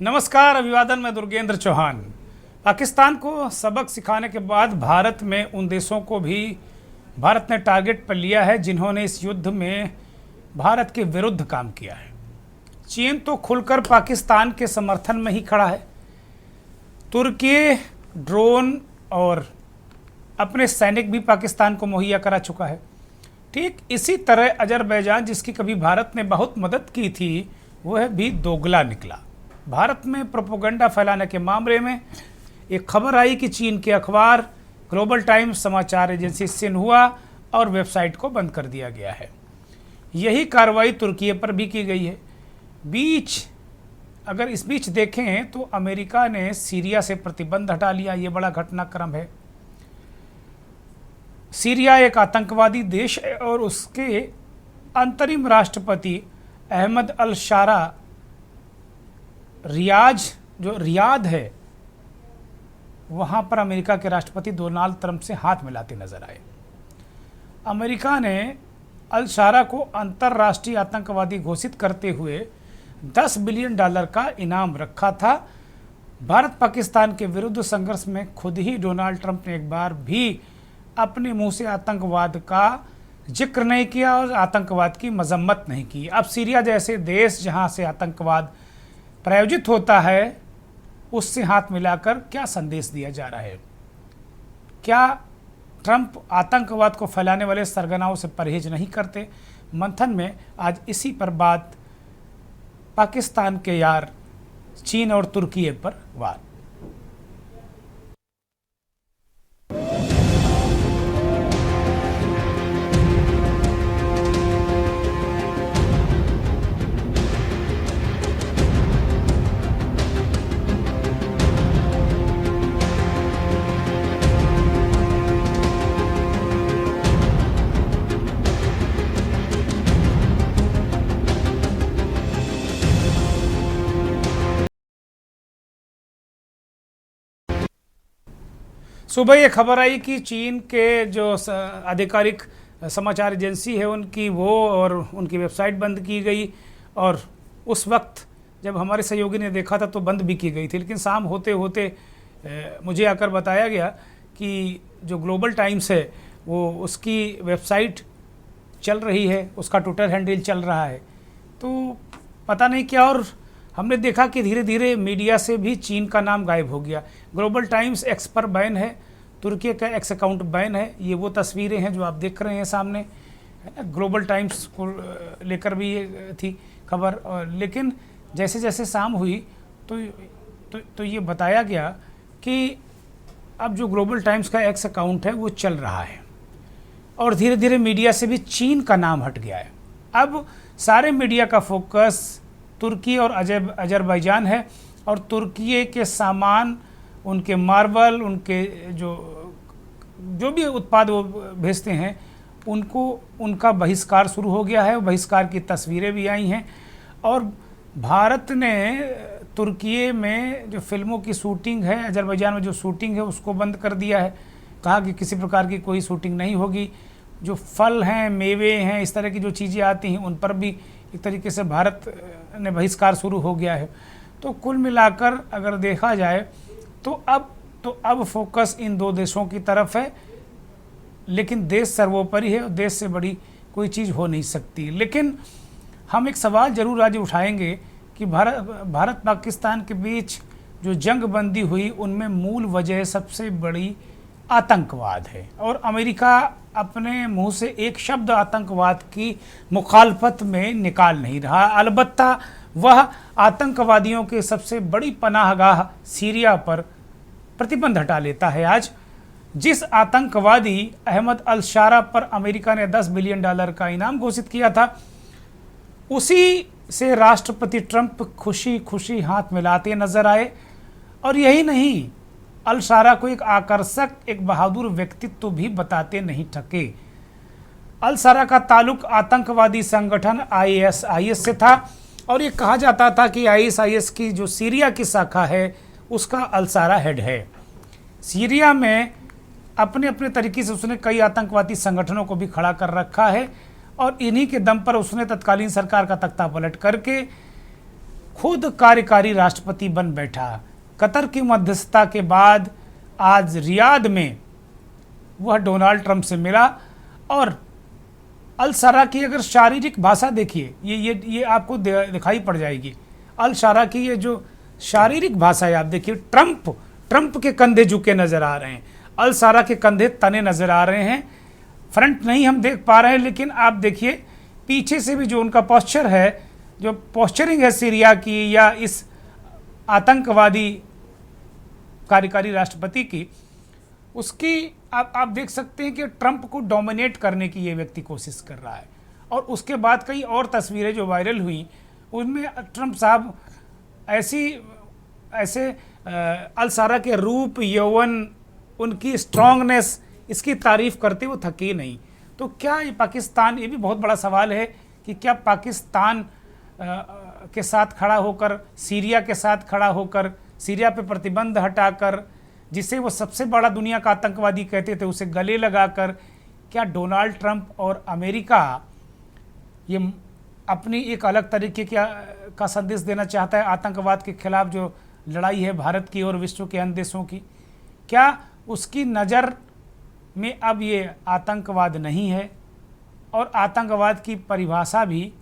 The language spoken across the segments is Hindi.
नमस्कार, अभिवादन। मैं दुर्गेंद्र चौहान। पाकिस्तान को सबक सिखाने के बाद भारत में उन देशों को भी भारत ने टारगेट पर लिया है जिन्होंने इस युद्ध में भारत के विरुद्ध काम किया है। चीन तो खुलकर पाकिस्तान के समर्थन में ही खड़ा है। तुर्की ड्रोन और अपने सैनिक भी पाकिस्तान को मुहैया करा चुका है। ठीक इसी तरह अजरबैजान, जिसकी कभी भारत ने बहुत मदद की थी, वह भी दोगला निकला। भारत में प्रोपेगेंडा फैलाने के मामले में एक खबर आई कि चीन के अखबार ग्लोबल टाइम्स समाचार एजेंसी सिन्हुआ और वेबसाइट को बंद कर दिया गया है। यही कार्रवाई तुर्की पर भी की गई है। अगर इस बीच देखें तो अमेरिका ने सीरिया से प्रतिबंध हटा लिया। ये बड़ा घटनाक्रम है। सीरिया एक आतंकवादी देश है और उसके अंतरिम राष्ट्रपति अहमद अल शारा रियाद है, वहां पर अमेरिका के राष्ट्रपति डोनाल्ड ट्रंप से हाथ मिलाते नजर आए। अमेरिका ने अल शारा को अंतर्राष्ट्रीय आतंकवादी घोषित करते हुए $10 बिलियन का इनाम रखा था। भारत पाकिस्तान के विरुद्ध संघर्ष में खुद ही डोनाल्ड ट्रंप ने एक बार भी अपने मुंह से आतंकवाद का जिक्र नहीं किया और आतंकवाद की मजम्मत नहीं की। अब सीरिया जैसे देश जहां से आतंकवाद प्रायोजित होता है, उससे हाथ मिलाकर क्या संदेश दिया जा रहा है? क्या ट्रंप आतंकवाद को फैलाने वाले सरगनाओं से परहेज नहीं करते? मंथन में आज इसी पर बात, पाकिस्तान के यार चीन और तुर्की पर वार। सुबह ये खबर आई कि चीन के जो आधिकारिक समाचार एजेंसी है उनकी उनकी वेबसाइट बंद की गई, और उस वक्त जब हमारे सहयोगी ने देखा था तो बंद भी की गई थी। लेकिन शाम होते होते मुझे आकर बताया गया कि जो ग्लोबल टाइम्स है वो उसकी वेबसाइट चल रही है, उसका ट्विटर हैंडल चल रहा है। तो पता नहीं क्या, और हमने देखा कि धीरे धीरे मीडिया से भी चीन का नाम गायब हो गया। ग्लोबल टाइम्स एक्स पर बैन है, तुर्की का एक्स अकाउंट बैन है। ये वो तस्वीरें हैं जो आप देख रहे हैं सामने। ग्लोबल टाइम्स को लेकर भी ये थी खबर, लेकिन जैसे जैसे शाम हुई तो ये बताया गया कि अब जो ग्लोबल टाइम्स का एक्स अकाउंट है वो चल रहा है और धीरे धीरे मीडिया से भी चीन का नाम हट गया है। अब सारे मीडिया का फोकस तुर्की और अजरबैजान है, और तुर्की के सामान, उनके मार्बल, उनके जो भी उत्पाद वो भेजते हैं, उनका बहिष्कार शुरू हो गया है। बहिष्कार की तस्वीरें भी आई हैं। और भारत ने तुर्की में जो फिल्मों की शूटिंग है, अजरबैजान में जो शूटिंग है, उसको बंद कर दिया है। कहा कि किसी प्रकार की कोई शूटिंग नहीं होगी। जो फल हैं, मेवे हैं, इस तरह की जो चीज़ें आती हैं, उन पर भी एक तरीके से भारत ने बहिष्कार शुरू हो गया है। तो कुल मिलाकर अगर देखा जाए तो अब फोकस इन दो देशों की तरफ है। लेकिन देश सर्वोपरि है और देश से बड़ी कोई चीज़ हो नहीं सकती। लेकिन हम एक सवाल जरूर आज उठाएंगे कि भारत पाकिस्तान के बीच जो जंग बंदी हुई, उनमें मूल वजह सबसे बड़ी आतंकवाद है। और अमेरिका अपने मुंह से एक शब्द आतंकवाद की मुखालफत में निकाल नहीं रहा। अलबत्ता वह आतंकवादियों के सबसे बड़ी पनाहगाह सीरिया पर प्रतिबंध हटा लेता है। आज जिस आतंकवादी अहमद अल शारा पर अमेरिका ने $10 बिलियन का इनाम घोषित किया था, उसी से राष्ट्रपति ट्रंप खुशी खुशी हाथ मिलाते नजर आए। और यही नहीं, अल शारा को एक आकर्षक, एक बहादुर व्यक्तित्व भी बताते नहीं थके। अल शारा का ताल्लुक आतंकवादी संगठन ISIS से था, और ये कहा जाता था कि ISIS की जो सीरिया की शाखा है उसका अल शारा हेड है। सीरिया में अपने अपने तरीके से उसने कई आतंकवादी संगठनों को भी खड़ा कर रखा है, और इन्हीं के दम पर उसने तत्कालीन सरकार का तख्ता पलट करके खुद कार्यकारी राष्ट्रपति बन बैठा। कतर की मध्यस्थता के बाद आज रियाद में वह डोनाल्ड ट्रंप से मिला, और अल शरा की अगर शारीरिक भाषा देखिए, ये आपको दिखाई पड़ जाएगी। अल शरा की ये जो शारीरिक भाषा है आप देखिए, ट्रंप के कंधे झुके नजर आ रहे हैं, अल शरा के कंधे तने नजर आ रहे हैं। फ्रंट नहीं हम देख पा रहे हैं, लेकिन आप देखिए पीछे से भी जो उनका पोस्चर है, जो पोस्चरिंग है सीरिया की या इस आतंकवादी कार्यकारी राष्ट्रपति की, उसकी आप देख सकते हैं कि ट्रंप को डोमिनेट करने की ये व्यक्ति कोशिश कर रहा है। और उसके बाद कई और तस्वीरें जो वायरल हुई, उनमें ट्रंप साहब ऐसे अल शरा के रूप, यौवन, उनकी स्ट्रांगनेस, इसकी तारीफ करते हुए थके नहीं। तो क्या ये पाकिस्तान, ये भी बहुत बड़ा सवाल है कि क्या पाकिस्तान के साथ खड़ा होकर, सीरिया के साथ खड़ा होकर, सीरिया पे प्रतिबंध हटाकर, जिसे वो सबसे बड़ा दुनिया का आतंकवादी कहते थे, उसे गले लगाकर, क्या डोनाल्ड ट्रंप और अमेरिका ये अपनी एक अलग तरीके का संदेश देना चाहता है आतंकवाद के खिलाफ जो लड़ाई है भारत की और विश्व के अन्य देशों की? क्या उसकी नज़र में अब ये आतंकवाद नहीं है, और आतंकवाद की परिभाषा भी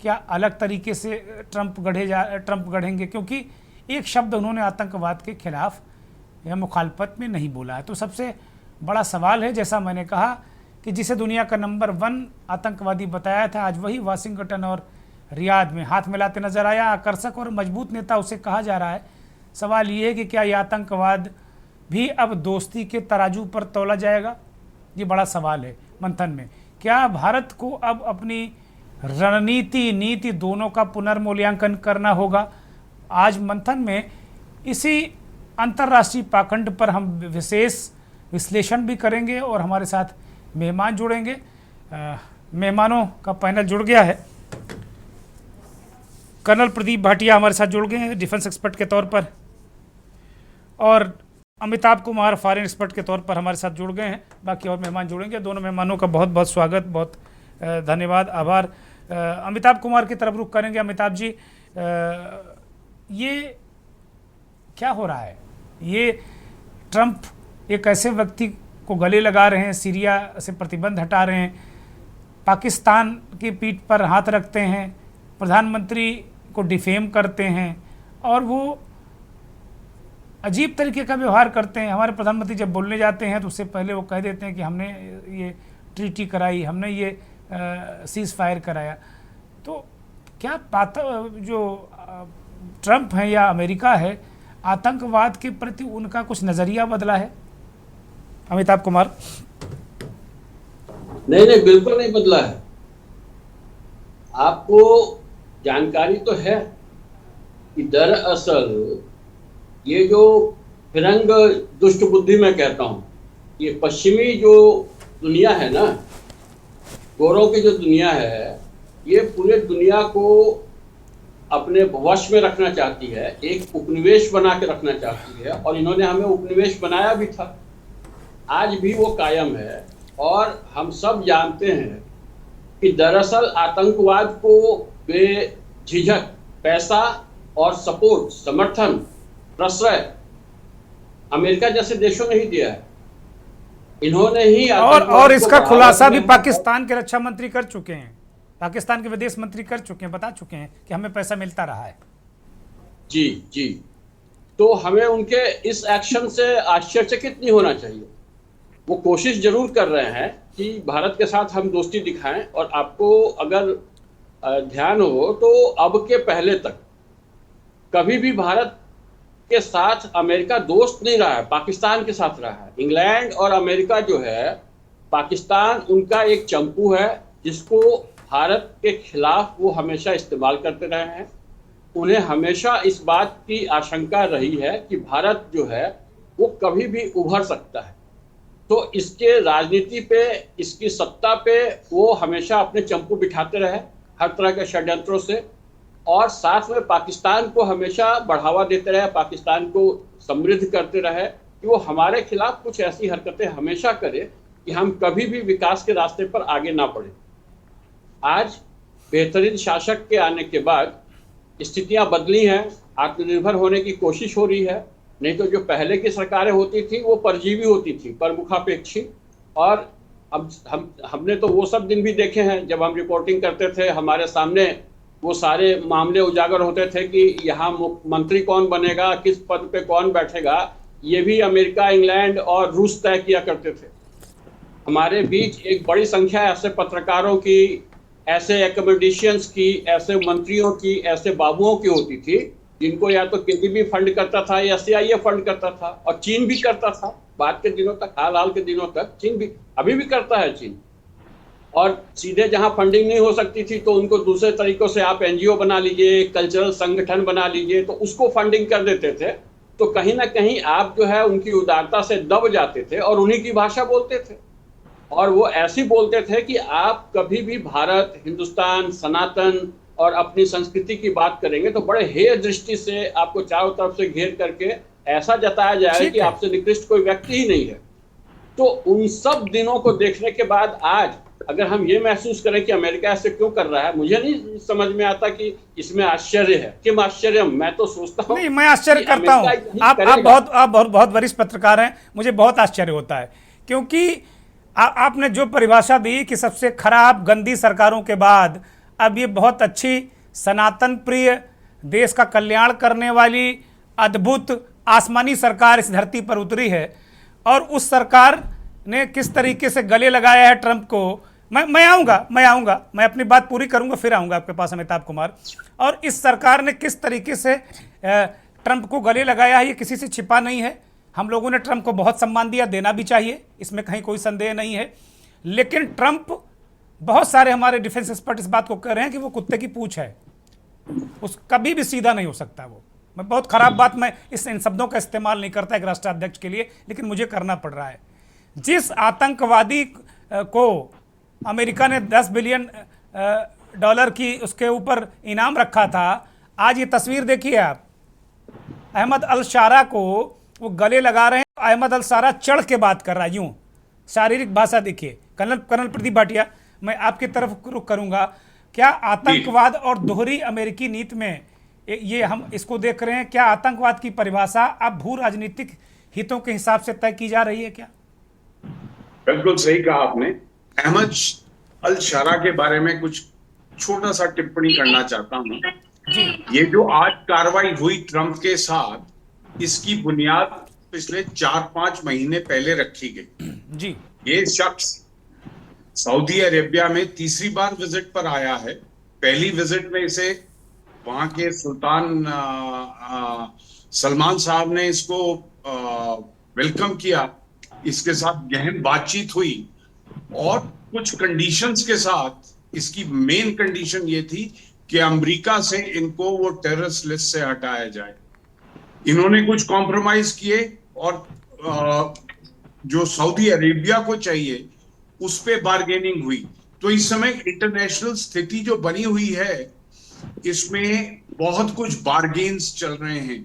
क्या अलग तरीके से ट्रंप गढ़ेंगे? क्योंकि एक शब्द उन्होंने आतंकवाद के खिलाफ या मुखालफत में नहीं बोला है। तो सबसे बड़ा सवाल है, जैसा मैंने कहा, कि जिसे दुनिया का नंबर 1 आतंकवादी बताया था, आज वही वाशिंगटन और रियाद में हाथ मिलाते नजर आया। आकर्षक और मजबूत नेता उसे कहा जा रहा है। सवाल ये है कि क्या यह आतंकवाद भी अब दोस्ती के तराजू पर तौला जाएगा? ये बड़ा सवाल है मंथन में। क्या भारत को अब अपनी रणनीति, नीति दोनों का पुनर्मूल्यांकन करना होगा? आज मंथन में इसी अंतर्राष्ट्रीय पाखंड पर हम विशेष विश्लेषण भी करेंगे, और हमारे साथ मेहमान जुड़ेंगे। मेहमानों का पैनल जुड़ गया है। कर्नल प्रदीप भाटिया हमारे साथ जुड़ गए हैं डिफेंस एक्सपर्ट के तौर पर, और अमिताभ कुमार फॉरेन एक्सपर्ट के तौर पर हमारे साथ जुड़ गए हैं। बाकी और मेहमान जुड़ेंगे। दोनों मेहमानों का बहुत बहुत स्वागत, बहुत धन्यवाद, आभार। अमिताभ कुमार की तरफ रुख करेंगे। अमिताभ जी, ये क्या हो रहा है? ये ट्रंप एक ऐसे व्यक्ति को गले लगा रहे हैं, सीरिया से प्रतिबंध हटा रहे हैं, पाकिस्तान की पीठ पर हाथ रखते हैं, प्रधानमंत्री को डिफेम करते हैं, और वो अजीब तरीके का व्यवहार करते हैं। हमारे प्रधानमंत्री जब बोलने जाते हैं तो उससे पहले वो कह देते हैं कि हमने ये ट्रीटी कराई, हमने ये सीज फायर कराया। तो क्या जो ट्रंप है या अमेरिका है, आतंकवाद के प्रति उनका कुछ नज़रिया बदला है? अमिताभ कुमार। नहीं, बिल्कुल नहीं बदला है। आपको जानकारी तो है कि दरअसल ये जो फिरंग दुष्ट बुद्धि मैं कहता हूँ, ये पश्चिमी जो दुनिया है ना, गोरों की जो दुनिया है, ये पूरे दुनिया को अपने वश में रखना चाहती है, एक उपनिवेश बना के रखना चाहती है, और इन्होंने हमें उपनिवेश बनाया भी था, आज भी वो कायम है। और हम सब जानते हैं कि दरअसल आतंकवाद को बेझिझक पैसा और सपोर्ट, समर्थन, प्रश्रय अमेरिका जैसे देशों ने ही दिया है। इन्होंने ही और इसका खुलासा भी पाकिस्तान के रक्षा मंत्री कर चुके हैं, पाकिस्तान के विदेश मंत्री कर चुके हैं, बता चुके हैं कि हमें पैसा मिलता रहा है। जी। तो हमें उनके इस एक्शन से आश्चर्यचकित नहीं होना चाहिए। वो कोशिश जरूर कर रहे हैं कि भारत के साथ हम दोस्ती दिखाएं, और आपको अगर ध्यान हो तो अब के पहले तक कभी भी भारत के साथ अमेरिका दोस्त नहीं रहा है, पाकिस्तान के साथ रहा है। इंग्लैंड और अमेरिका जो है, पाकिस्तान उनका एक चंपू है जिसको भारत के खिलाफ वो हमेशा इस्तेमाल करते रहे हैं। उन्हें हमेशा इस बात की आशंका रही है कि भारत जो है वो कभी भी उभर सकता है, तो इसके राजनीति पे, इसकी सत्ता पे वो हमेशा अपने चंपू बिठाते रहे हर तरह के षड्यंत्रों से, और साथ में पाकिस्तान को हमेशा बढ़ावा देते रहे, पाकिस्तान को समृद्ध करते रहे कि वो हमारे खिलाफ कुछ ऐसी हरकतें हमेशा करे कि हम कभी भी विकास के रास्ते पर आगे ना बढ़े। आज बेहतरीन शासक के आने के बाद स्थितियां बदली हैं, आत्मनिर्भर होने की कोशिश हो रही है। नहीं तो जो पहले की सरकारें होती थी वो परजीवी होती थी, प्रमुखापेक्षी। और अब हमने तो वो सब दिन भी देखे हैं जब हम रिपोर्टिंग करते थे, हमारे सामने वो सारे मामले उजागर होते थे कि यहाँ मंत्री कौन बनेगा, किस पद पे कौन बैठेगा, ये भी अमेरिका, इंग्लैंड और रूस तय किया करते थे। हमारे बीच एक बड़ी संख्या ऐसे पत्रकारों की, ऐसे एकोमोडेशंस की, ऐसे मंत्रियों की, ऐसे बाबुओं की होती थी जिनको या तो केजीबी फंड करता था या सीआईए फंड करता था, और चीन भी करता था बाद के दिनों तक, हाल के दिनों तक चीन भी, अभी भी करता है चीन। और सीधे जहां फंडिंग नहीं हो सकती थी तो उनको दूसरे तरीकों से, आप एनजीओ बना लीजिए, कल्चरल संगठन बना लीजिए, तो उसको फंडिंग कर देते थे। तो कहीं ना कहीं आप जो है उनकी उदारता से दब जाते थे और उन्हीं की भाषा बोलते थे। और वो ऐसी बोलते थे कि आप कभी भी भारत, हिंदुस्तान, सनातन और अपनी संस्कृति की बात करेंगे तो बड़े हेय दृष्टि से आपको चारों तरफ से घेर करके ऐसा जताया जाएगा कि आपसे निकृष्ट कोई व्यक्ति ही नहीं है। तो उन सब दिनों को देखने के बाद आज अगर हम ये महसूस करें कि अमेरिका ऐसे क्यों कर रहा है, मुझे नहीं समझ में आता कि इसमें आश्चर्य है। किम आश्चर्य? मैं तो सोचता हूँ नहीं, मैं आश्चर्य करता हूँ। आप बहुत वरिष्ठ पत्रकार हैं, मुझे बहुत आश्चर्य होता है, क्योंकि आपने जो परिभाषा दी कि सबसे खराब गंदी सरकारों के बाद अब ये बहुत अच्छी सनातन प्रिय, देश का कल्याण करने वाली अद्भुत आसमानी सरकार इस धरती पर उतरी है, और उस सरकार ने किस तरीके से गले लगाया है ट्रंप को। मैं आऊँगा, मैं अपनी बात पूरी करूँगा, फिर आऊँगा आपके पास अमिताभ कुमार। और इस सरकार ने किस तरीके से ट्रंप को गले लगाया है, ये किसी से छिपा नहीं है। हम लोगों ने ट्रंप को बहुत सम्मान दिया, देना भी चाहिए, इसमें कहीं कोई संदेह नहीं है। लेकिन ट्रंप, बहुत सारे हमारे डिफेंस एक्सपर्ट इस बात को कह रहे हैं कि वो कुत्ते की पूंछ है, उस कभी भी सीधा नहीं हो सकता वो। मैं बहुत खराब बात, मैं इन शब्दों का इस्तेमाल नहीं करता एक राष्ट्राध्यक्ष के लिए, लेकिन मुझे करना पड़ रहा है। जिस आतंकवादी को अमेरिका ने 10 बिलियन डॉलर की उसके ऊपर इनाम रखा था, आज ये तस्वीर देखिए आप, अहमद अल शारा को वो गले लगा रहे हैं। अहमद अल शारा चढ़ के बात कर रहा है, यूं शारीरिक भाषा देखिए। कर्नल प्रदीप भाटिया, मैं आपकी तरफ रुख करूंगा। क्या आतंकवाद और दोहरी अमेरिकी नीति में ये हम इसको देख रहे हैं, क्या आतंकवाद की परिभाषा अब भू राजनीतिक हितों के हिसाब से तय की जा रही है क्या? बिल्कुल सही कहा आपने। अहमद अल शारा के बारे में कुछ छोटा सा टिप्पणी करना चाहता हूं। ये जो आज कार्रवाई हुई ट्रंप के साथ, इसकी बुनियाद पिछले 4-5 महीने पहले रखी गई जी। ये शख्स सऊदी अरेबिया में तीसरी बार विजिट पर आया है। पहली विजिट में इसे वहां के सुल्तान सलमान साहब ने इसको वेलकम किया, इसके साथ गहन बातचीत हुई और कुछ कंडीशंस के साथ। इसकी मेन कंडीशन ये थी कि अमेरिका से इनको वो टेररिस्ट लिस्ट से हटाया जाए। इन्होंने कुछ कॉम्प्रोमाइज किए और जो सऊदी अरेबिया को चाहिए उस पे बार्गेनिंग हुई। तो इस समय इंटरनेशनल स्थिति जो बनी हुई है, इसमें बहुत कुछ बार्गेन्स चल रहे हैं,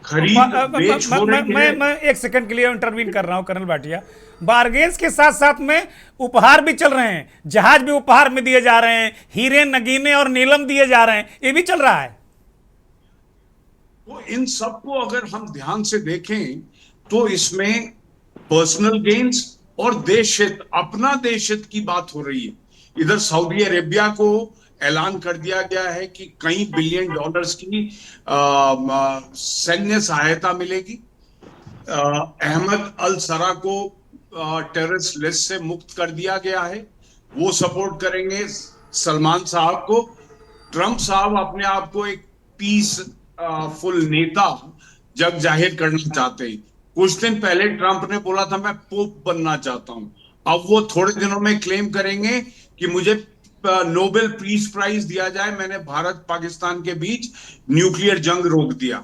खरीद बेच हो रही है। मैं एक सेकंड के लिए इंटरवीन कर रहा हूं कर्नल भाटिया। बार्गेन्स के साथ साथ में उपहार भी चल रहे हैं, जहाज भी उपहार में दिए जा रहे हैं, हीरे, नगीने और नीलम दिए जा रहे हैं, ये भी चल रहा है। तो इन सबको अगर हम ध्यान से देखें तो इसमें पर्सनल गेन्स और देश हित, अपना देश हित की बात हो रही है। इधर सऊदी अरेबिया को ऐलान कर दिया गया है कि कई बिलियन डॉलर्स की सैन्य सहायता मिलेगी। अहमद अल सरा को टेररिस्ट लिस्ट से मुक्त कर दिया गया है, वो सपोर्ट करेंगे सलमान साहब को। ट्रंप साहब अपने आप को एक पीस फुल नेता जग जाहिर करना चाहते हैं। कुछ दिन पहले ट्रंप ने बोला था मैं पोप बनना चाहता हूं, अब वो थोड़े दिनों में क्लेम करेंगे कि मुझे नोबेल पीस प्राइज दिया जाए, मैंने भारत पाकिस्तान के बीच न्यूक्लियर जंग रोक दिया।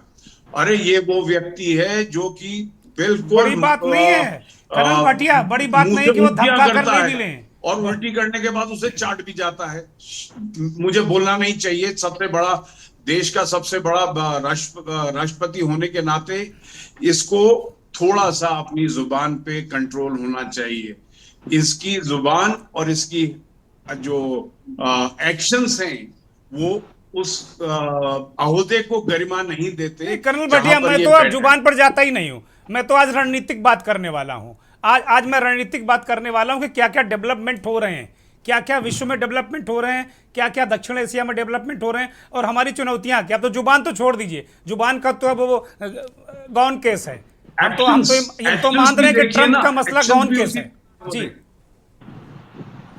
अरे ये वो व्यक्ति है जो कि बिल्कुल बड़ी बात नहीं है कर्नल भाटिया, बड़ी बात नहीं कि वो धक्का कर नहीं मिले और उल्टी करने के बाद उसे चाट भी जाता है। मुझे बोलना नहीं चाहिए, सबसे बड़ा देश का सबसे बड़ा राष्ट्रपति होने के नाते इसको थोड़ा सा अपनी जुबान पे कंट्रोल होना चाहिए। इसकी जुबान और इसकी जो एक्शंस हैं वो उस अहोदे को गरिमा नहीं देते। कर्नल भटिया, मैं तो अब जुबान पर जाता ही नहीं हूं। मैं तो आज रणनीतिक बात करने वाला हूं। आज मैं रणनीतिक बात करने वाला हूं कि क्या क्या डेवलपमेंट हो रहे हैं, क्या क्या विश्व में डेवलपमेंट हो रहे हैं, क्या क्या दक्षिण एशिया में डेवलपमेंट हो रहे हैं, और हमारी चुनौतियां क्या। तो जुबान तो छोड़ दीजिए, जुबान का तो अब वो गौन केस है। हम तो मान रहे हैं कि ट्रंप का मसला गौन केस है। जी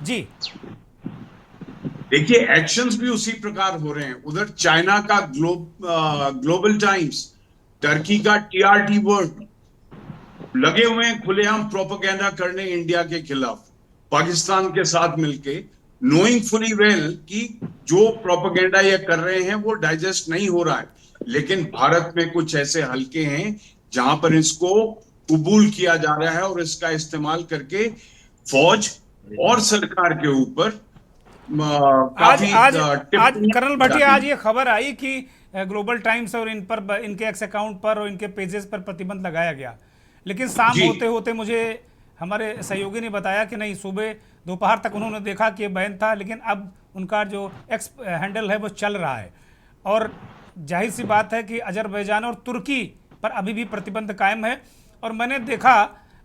जी, देखिए एक्शंस भी उसी प्रकार हो रहे हैं। उधर चाइना का ग्लोबल टाइम्स, टर्की का TRT वर्ल्ड लगे हुए हैं खुलेआम प्रोपेगेंडा करने इंडिया के खिलाफ, पाकिस्तान के साथ मिलके, नोइंग फुली वेल कि जो प्रोपेगेंडा ये कर रहे हैं वो डाइजेस्ट नहीं हो रहा है। लेकिन भारत में कुछ ऐसे हलके हैं जहां पर इसको कबूल किया जा रहा है और इसका इस्तेमाल करके फौज और सरकार के ऊपर आज कर्नल भटिया, आज ये खबर आई कि ग्लोबल टाइम्स और इन पर, इनके एक्स अकाउंट पर और इनके पेजेस पर प्रतिबंध लगाया गया। लेकिन शाम होते होते मुझे हमारे सहयोगी ने बताया कि नहीं, सुबह दोपहर तक उन्होंने देखा कि बैन था, लेकिन अब उनका जो एक्स हैंडल है वो चल रहा है। और जाहिर सी बात है कि अजरबैजान और तुर्की पर अभी भी प्रतिबंध कायम है। और मैंने देखा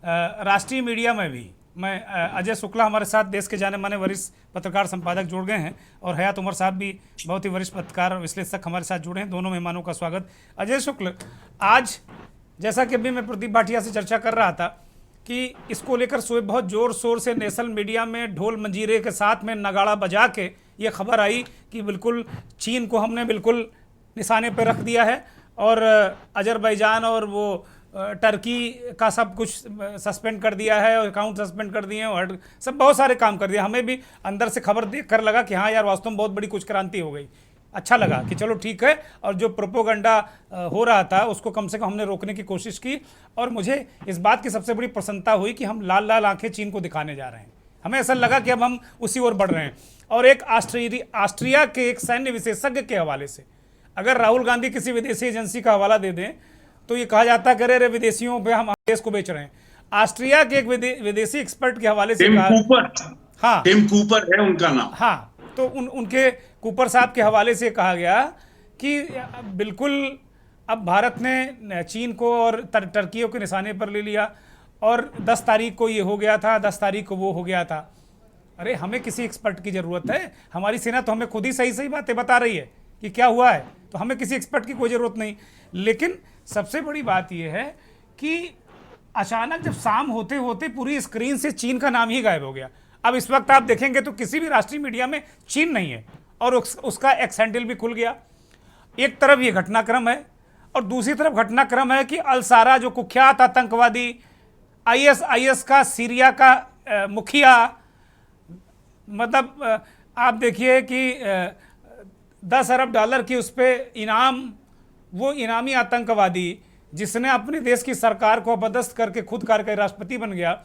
राष्ट्रीय मीडिया में भी, मैं अजय शुक्ला हमारे साथ, देश के जाने माने वरिष्ठ पत्रकार संपादक जुड़ गए हैं, और हयात उमर साहब भी बहुत ही वरिष्ठ पत्रकार और विश्लेषक हमारे साथ जुड़े हैं। दोनों मेहमानों का स्वागत। अजय शुक्ल, आज जैसा कि अभी मैं प्रदीप भाटिया से चर्चा कर रहा था कि इसको लेकर सुबह बहुत जोर शोर से नेशनल मीडिया में ढोल मंजीरे के साथ में नगाड़ा बजा के ये खबर आई कि बिल्कुल चीन को हमने बिल्कुल निशाने पर रख दिया है, और अजरबैजान और वो टर्की का सब कुछ सस्पेंड कर दिया है, और अकाउंट सस्पेंड कर दिए हैं, और सब बहुत सारे काम कर दिए। हमें भी अंदर से खबर देख कर लगा कि हाँ यार, वास्तव में बहुत बड़ी कुछ क्रांति हो गई। अच्छा लगा कि चलो ठीक है, और जो प्रोपोगंडा हो रहा था उसको कम से कम हमने रोकने की कोशिश की। और मुझे इस बात की सबसे बड़ी प्रसन्नता हुई कि हम लाल लाल आंखें चीन को दिखाने जा रहे हैं। हमें ऐसा लगा कि अब हम उसी ओर बढ़ रहे हैं। और एक ऑस्ट्रिया के एक सैन्य विशेषज्ञ के हवाले से अगर राहुल गांधी किसी विदेशी एजेंसी का हवाला दे दें तो ये कहा जाता है कि अरे विदेशियों पे हम देश को बेच रहे हैं। ऑस्ट्रिया के एक विदेशी एक्सपर्ट के हवाले से हाँ, टिम कूपर है उनका नाम। हाँ, तो उनके कूपर साहब के हवाले से कहा गया कि बिल्कुल अब भारत ने चीन को और टर्कियों के निशाने पर ले लिया, और 10 तारीख को ये हो गया था, 10 तारीख को वो हो गया था। अरे हमें किसी एक्सपर्ट की ज़रूरत है? हमारी सेना तो हमें खुद ही सही सही बातें बता रही है कि क्या हुआ है, तो हमें किसी एक्सपर्ट की कोई ज़रूरत नहीं। लेकिन सबसे बड़ी बात यह है कि अचानक जब शाम होते होते पूरी स्क्रीन से चीन का नाम ही गायब हो गया। अब इस वक्त आप देखेंगे तो किसी भी राष्ट्रीय मीडिया में चीन नहीं है, और उसका एक्स हैंडल भी खुल गया। एक तरफ ये घटनाक्रम है, और दूसरी तरफ घटनाक्रम है कि अल-सारा जो कुख्यात आतंकवादी IS का सीरिया का मुखिया, मतलब आप देखिए कि $10 अरब की उस पर इनाम, वो इनामी आतंकवादी जिसने अपने देश की सरकार को अपदस्थ करके खुद करके राष्ट्रपति बन गया।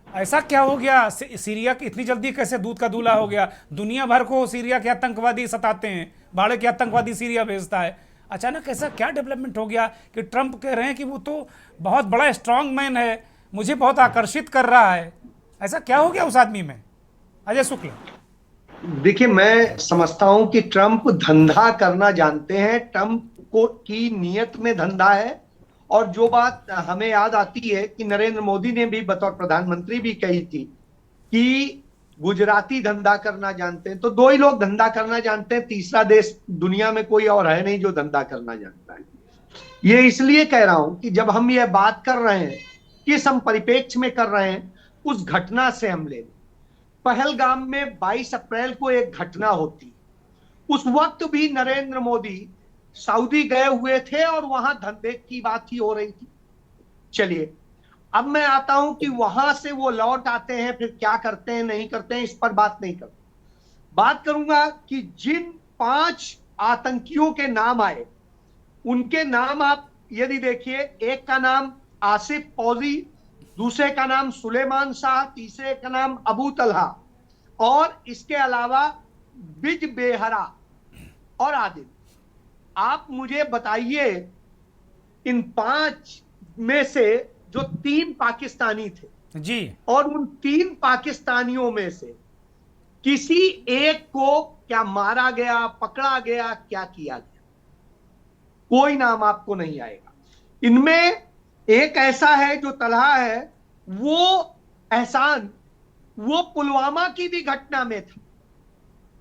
ऐसा क्या हो गया? सीरिया की इतनी जल्दी कैसे दूध का दूल्हा हो गया? दुनिया भर को सीरिया के आतंकवादी सताते हैं, भाड़े के आतंकवादी सीरिया भेजता है। अचानक ऐसा क्या डेवलपमेंट हो गया कि ट्रंप कह रहे हैं कि वो तो बहुत बड़ा स्ट्रांग मैन है, मुझे बहुत आकर्षित कर रहा है। ऐसा क्या हो गया उस आदमी में? अजय शुक्ल, देखिए, मैं समझता हूं कि ट्रंप धंधा करना जानते हैं। ट्रंप को की नीयत में धंधा है। और जो बात हमें याद आती है कि नरेंद्र मोदी ने भी बतौर प्रधानमंत्री भी कही थी कि गुजराती धंधा करना जानते हैं। तो 2 ही लोग धंधा करना जानते हैं, तीसरा देश दुनिया में कोई और है नहीं जो धंधा करना जानता है। ये इसलिए कह रहा हूं कि जब हम ये बात कर रहे हैं, किस हम परिप्रेक्ष्य में कर रहे हैं, उस घटना से हम ले। पहलगाम में 22 अप्रैल को एक घटना होती, उस वक्त भी नरेंद्र मोदी सऊदी गए हुए थे और वहां धंधे की बात ही हो रही थी। चलिए, अब मैं आता हूं कि वहां से वो लौट आते हैं, फिर क्या करते हैं नहीं करते हैं, इस पर बात नहीं करता। बात करूंगा कि जिन 5 आतंकियों के नाम आए, उनके नाम आप यदि देखिए, एक का नाम आसिफ फौजी, दूसरे का नाम सुलेमान शाह, तीसरे का नाम अबू तलहा, और इसके अलावा बिज बेहरा और आदिल। आप मुझे बताइए, इन 5 में से जो 3 पाकिस्तानी थे जी, और उन 3 पाकिस्तानियों में से किसी एक को क्या मारा गया, पकड़ा गया, क्या किया गया, कोई नाम आपको नहीं आएगा। इनमें एक ऐसा है जो तलहा है, वो एहसान, वो पुलवामा की भी घटना में था,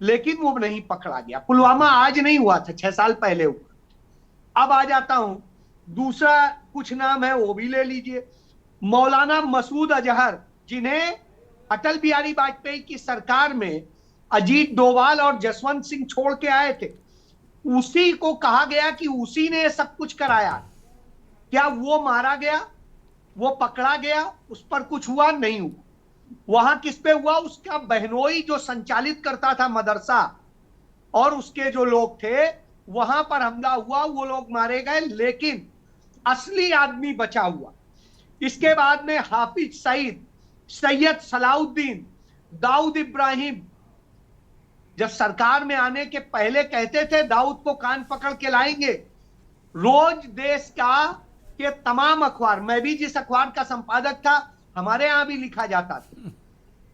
लेकिन वो नहीं पकड़ा गया। पुलवामा आज नहीं हुआ था, 6 साल पहले हुआ। अब आ जाता हूं, दूसरा कुछ नाम है वो भी ले लीजिए। मौलाना मसूद अजहर, जिन्हें अटल बिहारी वाजपेयी की सरकार में अजीत डोभाल और जसवंत सिंह छोड़ के आए थे, उसी को कहा गया कि उसी ने सब कुछ कराया। क्या वो मारा गया, वो पकड़ा गया, उस पर कुछ हुआ? नहीं हुआ। वहां किस पे हुआ? उसका बहनोई जो संचालित करता था मदरसा, और उसके जो लोग थे, वहां पर हमला हुआ, वो लोग मारे गए, लेकिन असली आदमी बचा हुआ। इसके बाद में हाफिज सईद, सैयद सलाउद्दीन, दाऊद इब्राहिम, जब सरकार में आने के पहले कहते थे दाऊद को कान पकड़ के लाएंगे, रोज देश का के तमाम अखबार, मैं भी जिस अखबार का संपादक था, हमारे यहां भी लिखा जाता था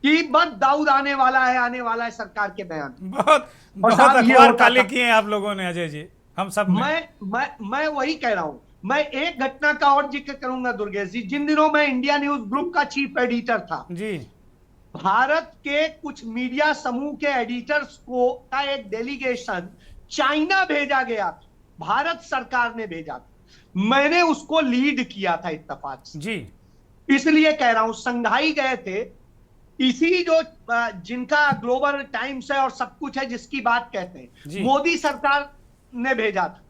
कि बस दाऊद आने वाला है सरकार के बयान। बहुत बहुत अखबार काले किए हैं आप लोगों ने अजय जी, हम सब ने। मैं वही कह रहा हूं। मैं एक घटना का और जिक्र करूंगा दुर्गेश जी। जिन दिनों मैं इंडिया न्यूज ग्रुप का चीफ एडिटर था जी, भारत के कुछ मीडिया समूह के एडिटर्स को का एक डेलीगेशन चाइना भेजा गया था, भारत सरकार ने भेजा था, मैंने उसको लीड किया था इत्तेफाक से जी। इसलिए कह रहा हूं, संघाई गए थे, इसी जो जिनका ग्लोबल टाइम्स है और सब कुछ है, जिसकी बात कहते हैं, मोदी सरकार ने भेजा था।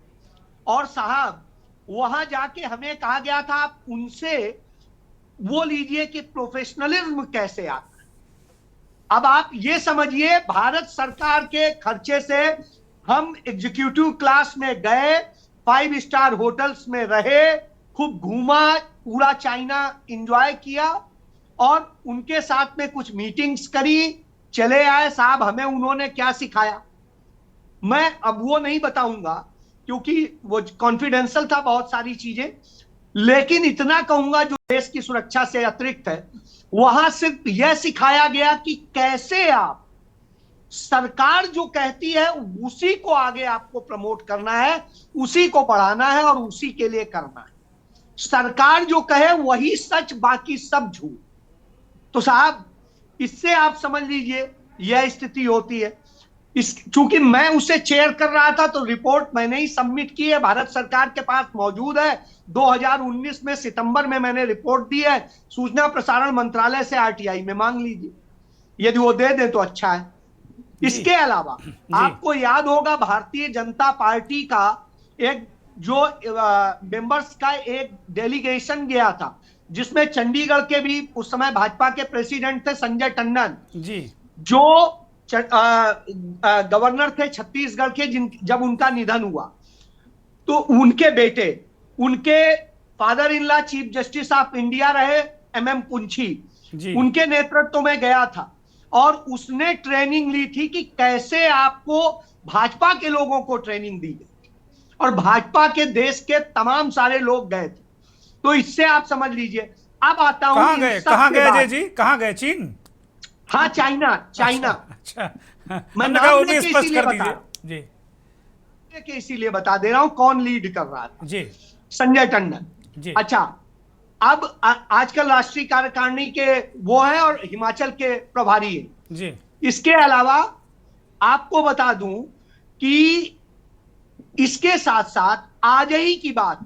और साहब वहां जाके हमें कहा गया था आप उनसे वो लीजिए कि प्रोफेशनलिज्म कैसे आता है। अब आप ये समझिए, भारत सरकार के खर्चे से हम एग्जीक्यूटिव क्लास में गए, 5 स्टार होटल्स में रहे, खूब घूमा, पूरा चाइना एंजॉय किया, और उनके साथ में कुछ मीटिंग्स करी, चले आए। साहब हमें उन्होंने क्या सिखाया मैं अब वो नहीं बताऊंगा, क्योंकि वो कॉन्फिडेंशियल था बहुत सारी चीजें, लेकिन इतना कहूंगा जो देश की सुरक्षा से अतिरिक्त है, वहां सिर्फ यह सिखाया गया कि कैसे आप सरकार जो कहती है उसी को आगे आपको प्रमोट करना है, उसी को बढ़ाना है और उसी के लिए करना है। सरकार जो कहे वही सच, बाकी सब झूठ। तो साहब इससे आप समझ लीजिए यह स्थिति होती है। चूंकि मैं उसे चेयर कर रहा था, तो रिपोर्ट मैंने ही सबमिट की है, भारत सरकार के पास मौजूद है। 2019 में सितंबर में मैंने रिपोर्ट दी है, सूचना प्रसारण मंत्रालय से आरटीआई में मांग लीजिए, यदि वो दे दे तो अच्छा है। इसके अलावा आपको याद होगा भारतीय जनता पार्टी का एक जो मेंबर्स का एक डेलीगेशन गया था, जिसमें चंडीगढ़ के भी उस समय भाजपा के प्रेसिडेंट थे संजय टंडन जी, जो गवर्नर थे छत्तीसगढ़ के, जब उनका निधन हुआ तो उनके बेटे, उनके father in law chief justice of India रहे MM पुंछी, उनके नेतृत्व में गया था, और उसने ट्रेनिंग ली थी कि कैसे आपको भाजपा के लोगों को ट्रेनिंग दी गई, और भाजपा के देश के तमाम सारे लोग गए थे। तो इससे आप समझ लीजिए। अब आता हूं, कहां गए अजय जी, कहां गए? चीन? हाँ, चाइना। अच्छा, मैं नाम लेके इसीलिए बता जी, इसीलिए बता दे रहा हूं कौन लीड कर रहा था जी, संजय टंडन जी। अच्छा, अब आजकल राष्ट्रीय कार्यकारिणी के वो है और हिमाचल के प्रभारी है जी। इसके अलावा आपको बता दूं कि इसके साथ साथ आज ही की बात,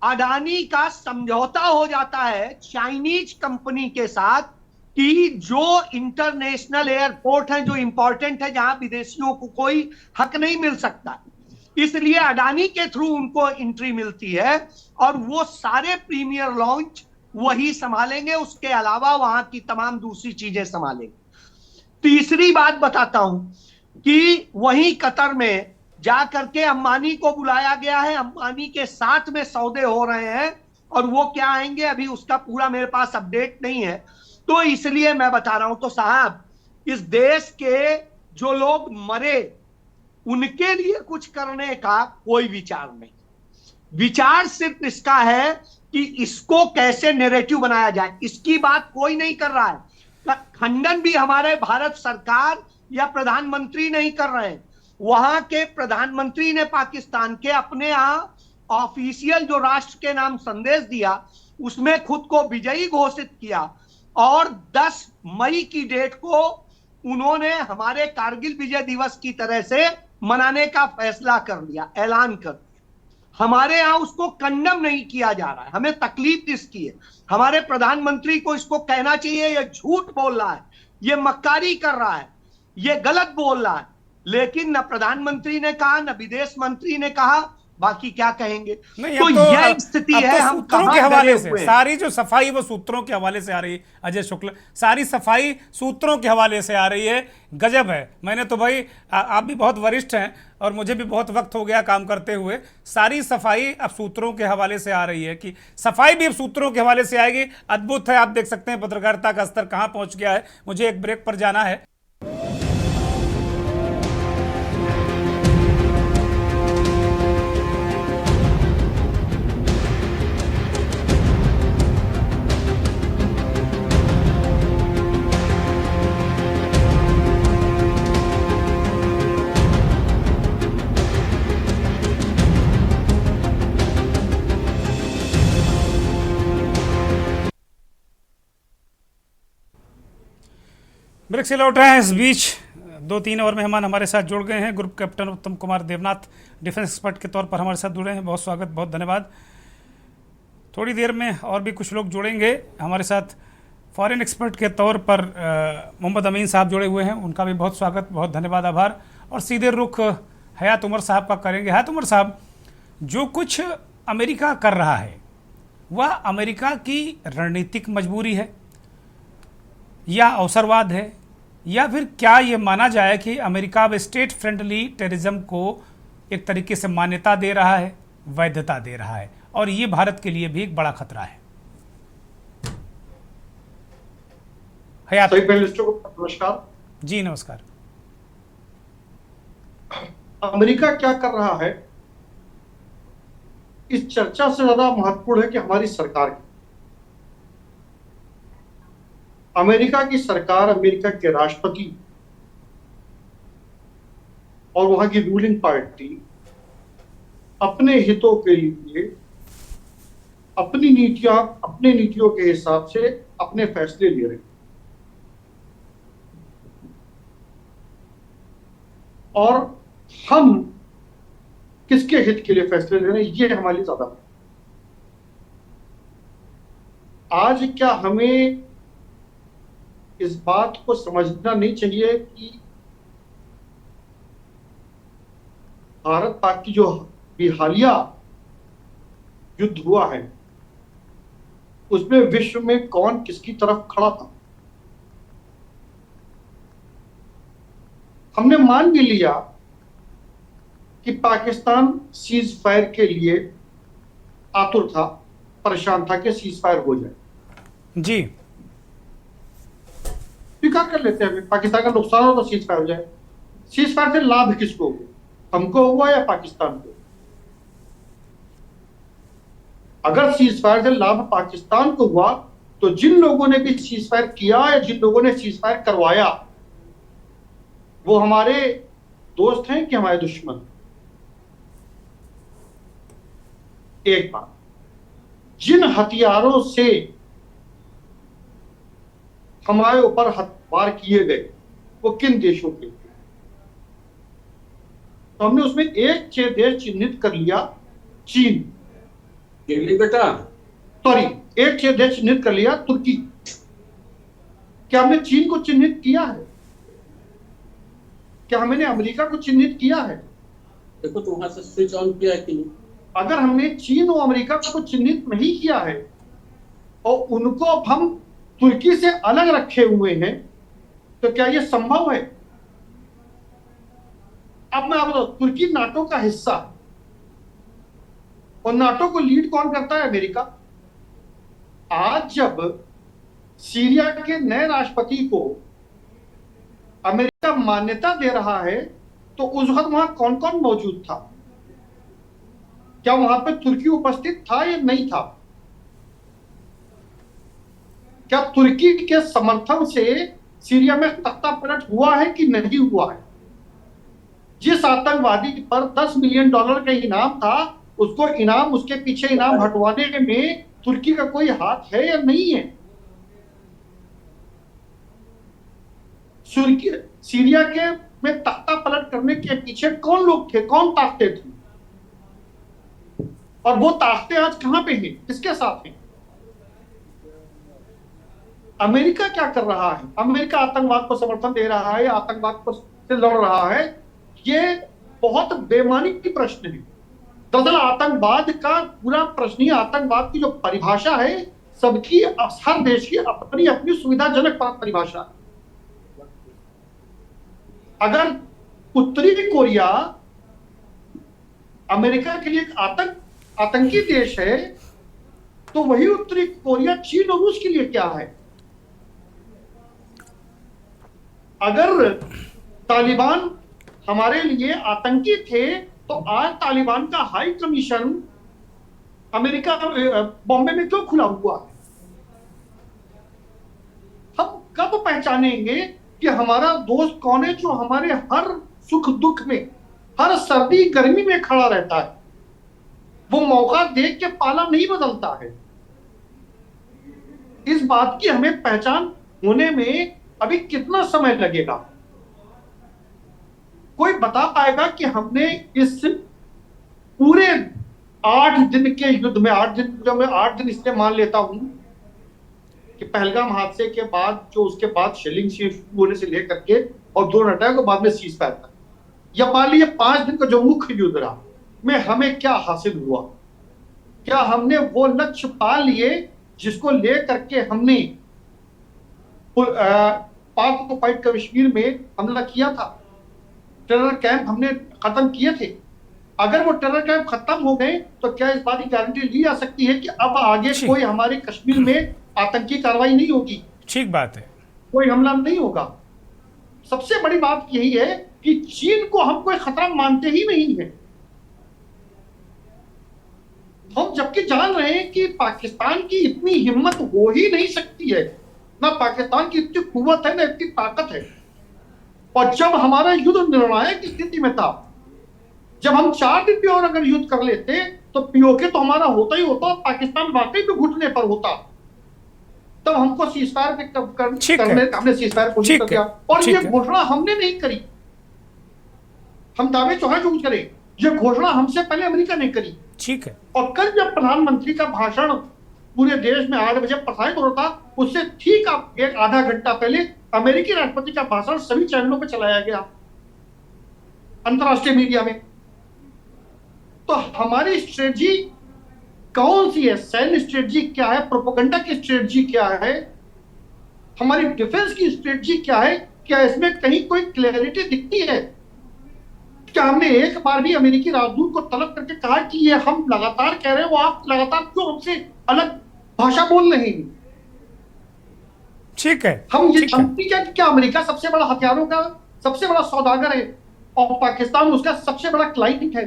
अडानी का समझौता हो जाता है चाइनीज कंपनी के साथ कि जो इंटरनेशनल एयरपोर्ट है, जो इंपॉर्टेंट है, जहां विदेशियों को कोई हक नहीं मिल सकता, इसलिए अडानी के थ्रू उनको एंट्री मिलती है, और वो सारे प्रीमियर लॉन्च वही संभालेंगे, उसके अलावा वहां की तमाम दूसरी चीजें संभालेंगे। तीसरी बात बताता हूं कि वहीं कतर में जाकर के अंबानी को बुलाया गया है, अंबानी के साथ में सौदे हो रहे हैं, और वो क्या आएंगे अभी उसका पूरा मेरे पास अपडेट नहीं है, तो इसलिए मैं बता रहा हूं। तो साहब इस देश के जो लोग मरे उनके लिए कुछ करने का कोई विचार नहीं, विचार सिर्फ इसका है कि इसको कैसे नैरेटिव बनाया जाए, इसकी बात कोई नहीं कर रहा है। खंडन भी हमारे भारत सरकार या प्रधानमंत्री नहीं कर रहे हैं। वहां के प्रधानमंत्री ने पाकिस्तान के अपने यहां ऑफिशियल जो राष्ट्र के नाम संदेश दिया, उसमें खुद को विजयी घोषित किया और 10 मई की डेट को उन्होंने हमारे कारगिल विजय दिवस की तरह से मनाने का फैसला कर लिया, ऐलान कर दिया। हमारे यहां उसको कंडम नहीं किया जा रहा है, हमें तकलीफ इसकी है। हमारे प्रधानमंत्री को इसको कहना चाहिए ये झूठ बोल रहा है, ये मक्कारी कर रहा है, ये गलत बोल रहा है, लेकिन न प्रधानमंत्री ने कहा न विदेश मंत्री ने कहा, बाकी क्या कहेंगे। नहीं, तो यह स्थिति है, हम सूत्रों के हवाले से सारी जो सफाई वो सूत्रों के हवाले से आ रही है। अजय शुक्ल, सारी सफाई सूत्रों के हवाले से आ रही है। गजब है। मैंने तो भाई आप भी बहुत वरिष्ठ हैं और मुझे भी बहुत वक्त हो गया काम करते हुए। सारी सफाई अब सूत्रों के हवाले से आ रही है कि सफाई भी अब सूत्रों के हवाले से आएगी। अद्भुत है। आप देख सकते हैं पत्रकारिता का स्तर कहां पहुंच गया है। मुझे एक ब्रेक पर जाना है। ब्रेक से लौट रहे हैं। इस बीच 2-3 और मेहमान हमारे साथ जुड़ गए हैं। ग्रुप कैप्टन उत्तम कुमार देवनाथ डिफेंस एक्सपर्ट के तौर पर हमारे साथ जुड़े हैं। बहुत स्वागत, बहुत धन्यवाद। थोड़ी देर में और भी कुछ लोग जुड़ेंगे हमारे साथ। फॉरेन एक्सपर्ट के तौर पर मोहम्मद अमीन साहब जुड़े हुए हैं, उनका भी बहुत स्वागत, बहुत धन्यवाद, आभार। और सीधे रुख हयात उमर साहब का करेंगे। हयात उमर साहब, जो कुछ अमेरिका कर रहा है वह अमेरिका की रणनीतिक मजबूरी है या अवसरवाद है, या फिर क्या ये माना जाए कि अमेरिका अब स्टेट फ्रेंडली टेररिज्म को एक तरीके से मान्यता दे रहा है, वैधता दे रहा है, और ये भारत के लिए भी एक बड़ा खतरा है? हयात। सभी पैनलिस्टों को नमस्कार। जी नमस्कार। अमेरिका क्या कर रहा है, इस चर्चा से ज्यादा महत्वपूर्ण है कि हमारी सरकार की, अमेरिका की सरकार, अमेरिका के राष्ट्रपति और वहां की रूलिंग पार्टी अपने हितों के लिए अपनी नीतियों के हिसाब से अपने फैसले ले रहे हैं। और हम किसके हित के लिए फैसले ले रहे हैं, ये हमारे लिए ज्यादा। आज क्या हमें इस बात को समझना नहीं चाहिए कि भारत पाक की जो हालिया युद्ध हुआ है उसमें विश्व में कौन किसकी तरफ खड़ा था? हमने मान भी लिया कि पाकिस्तान सीज फायर के लिए आतुर था, परेशान था कि सीज फायर हो जाए। जी स्वीकार कर लेते हैं, पाकिस्तान का नुकसान हो तो सीज फायर हो जाए। सीज फायर से लाभ किसको हुआ, हमको हुआ या पाकिस्तान को? अगर सीज फायर से लाभ पाकिस्तान को हुआ तो जिन लोगों ने भी सीज फायर किया या जिन लोगों ने सीज फायर करवाया वो हमारे दोस्त हैं कि हमारे दुश्मन? एक बात, जिन हथियारों से हमारे ऊपर वार किए गए वो किन देशों के थे? तो हमने उसमें एक 6 देश चिन्हित कर लिया। चीन, बेटा सॉरी, एक 6 देश चिन्हित कर लिया। तुर्की। क्या हमने चीन को चिन्हित किया है? क्या हमने अमेरिका को चिन्हित किया है? देखो तो वहां से स्विच ऑन किया है कि नहीं? अगर हमने चीन और अमेरिका को चिन्हित नहीं किया है और उनको अब हम तुर्की से अलग रखे हुए हैं तो क्या यह संभव है? अब मैं आपको बताऊं, तुर्की नाटो का हिस्सा और नाटो को लीड कौन करता है? अमेरिका। आज जब सीरिया के नए राष्ट्रपति को अमेरिका मान्यता दे रहा है तो उस वक्त वहां कौन कौन मौजूद था? क्या वहां पर तुर्की उपस्थित था या नहीं था? क्या तुर्की के समर्थन से सीरिया में तख्ता पलट हुआ है कि नहीं हुआ है? जिस आतंकवादी पर $10 मिलियन का इनाम था, उसको इनाम, उसके पीछे इनाम हटवाने में तुर्की का कोई हाथ है या नहीं है? सीरिया के में तख्ता पलट करने के पीछे कौन लोग थे, कौन ताकतें थी, और वो ताकतें आज कहां पे हैं, किसके साथ हैं? अमेरिका क्या कर रहा है? अमेरिका आतंकवाद को समर्थन दे रहा है, आतंकवाद को से लड़ रहा है। ये बहुत बेमानी की प्रश्न है। दरअसल आतंकवाद का पूरा प्रश्न ही, आतंकवाद की जो परिभाषा है, सबकी, हर देश की अपनी अपनी सुविधाजनक परिभाषा है। अगर उत्तरी कोरिया अमेरिका के लिए एक आतंकी देश है, तो वही उत्तरी कोरिया चीन और रूस के लिए क्या है? अगर तालिबान हमारे लिए आतंकी थे, तो आज तालिबान का हाई कमीशन अमेरिका बॉम्बे में क्यों खुला हुआ है? हम कब पहचानेंगे कि हमारा दोस्त कौन है, जो हमारे हर सुख दुख में, हर सर्दी गर्मी में खड़ा रहता है? वो मौका देख के पाला नहीं बदलता है। इस बात की हमें पहचान होने में अभी कितना समय लगेगा? कोई बता पाएगा कि हमने इस पूरे 8 दिन के युद्ध में, 8 दिन, जो मैं 8 दिन इसलिए मान लेता हूं कि पहलगाम हादसे के बाद, जो उसके बाद शेलिंग शुरू होने से लेकर के और 2 अटैक के बाद में सीज फायर तक, या मान लीजिए 5 दिन का जो मुख्य युद्ध रहा, में हमें क्या हासिल हुआ? क्या हमने वो लक्ष्य पा लिए जिसको लेकर के हमने पाक ऑक्युपाइड कश्मीर में हमला किया था? टेरर कैंप हमने खत्म किए थे। अगर वो टेरर कैंप खत्म हो गए, तो क्या इस बात की गारंटी ली जा सकती है कि अब आगे कोई हमारे कश्मीर में आतंकी कार्रवाई नहीं होगी? ठीक बात है, कोई हमला नहीं होगा। सबसे बड़ी बात यही है कि चीन को हम कोई खतरा मानते ही नहीं है। हम जबकि जान रहे हैं कि पाकिस्तान की इतनी हिम्मत हो ही नहीं सकती है, ना पाकिस्तान की इतनी कुव्वत है, ना इतनी ताकत है। और जब हमारा युद्ध निर्णायक स्थिति में था, जब हम 4 दिन भी और अगर युद्ध कर लेते, तो पीओके तो हमारा होता ही होता, और पाकिस्तान वाकई में घुटने पर होता, तब हमको सीजफायर करने, हमने सीजफायर कोशिश कर दिया। और ये घोषणा हमने नहीं करी। हम दावे चाहे जो करें, ये घोषणा हमसे पहले अमेरिका ने करी। ठीक है। और कल जब प्रधानमंत्री का भाषण पूरे देश में 8 बजे प्रसारित हो रहा था, उससे ठीक एक आधा घंटा पहले अमेरिकी राष्ट्रपति का भाषण सभी चैनलों पर चलाया गया, अंतरराष्ट्रीय मीडिया में। तो हमारी स्ट्रेटजी कौन सी है? सैन्य स्ट्रेटजी क्या है? प्रोपेगेंडा की स्ट्रेटजी क्या है? हमारी डिफेंस की स्ट्रेटजी क्या है? क्या इसमें कहीं कोई क्लैरिटी दिखती है? क्या हमने एक बार भी अमेरिकी राजदूत को तलब करके कहा कि ये हम लगातार कह रहे हैं, वो आप लगातार क्यों हमसे अलग भाषा बोल रहे हैं? ठीक है। हम ये जानते हैं क्या अमेरिका सबसे बड़ा हथियारों का सबसे बड़ा सौदागर है और पाकिस्तान उसका सबसे बड़ा क्लाइंट है?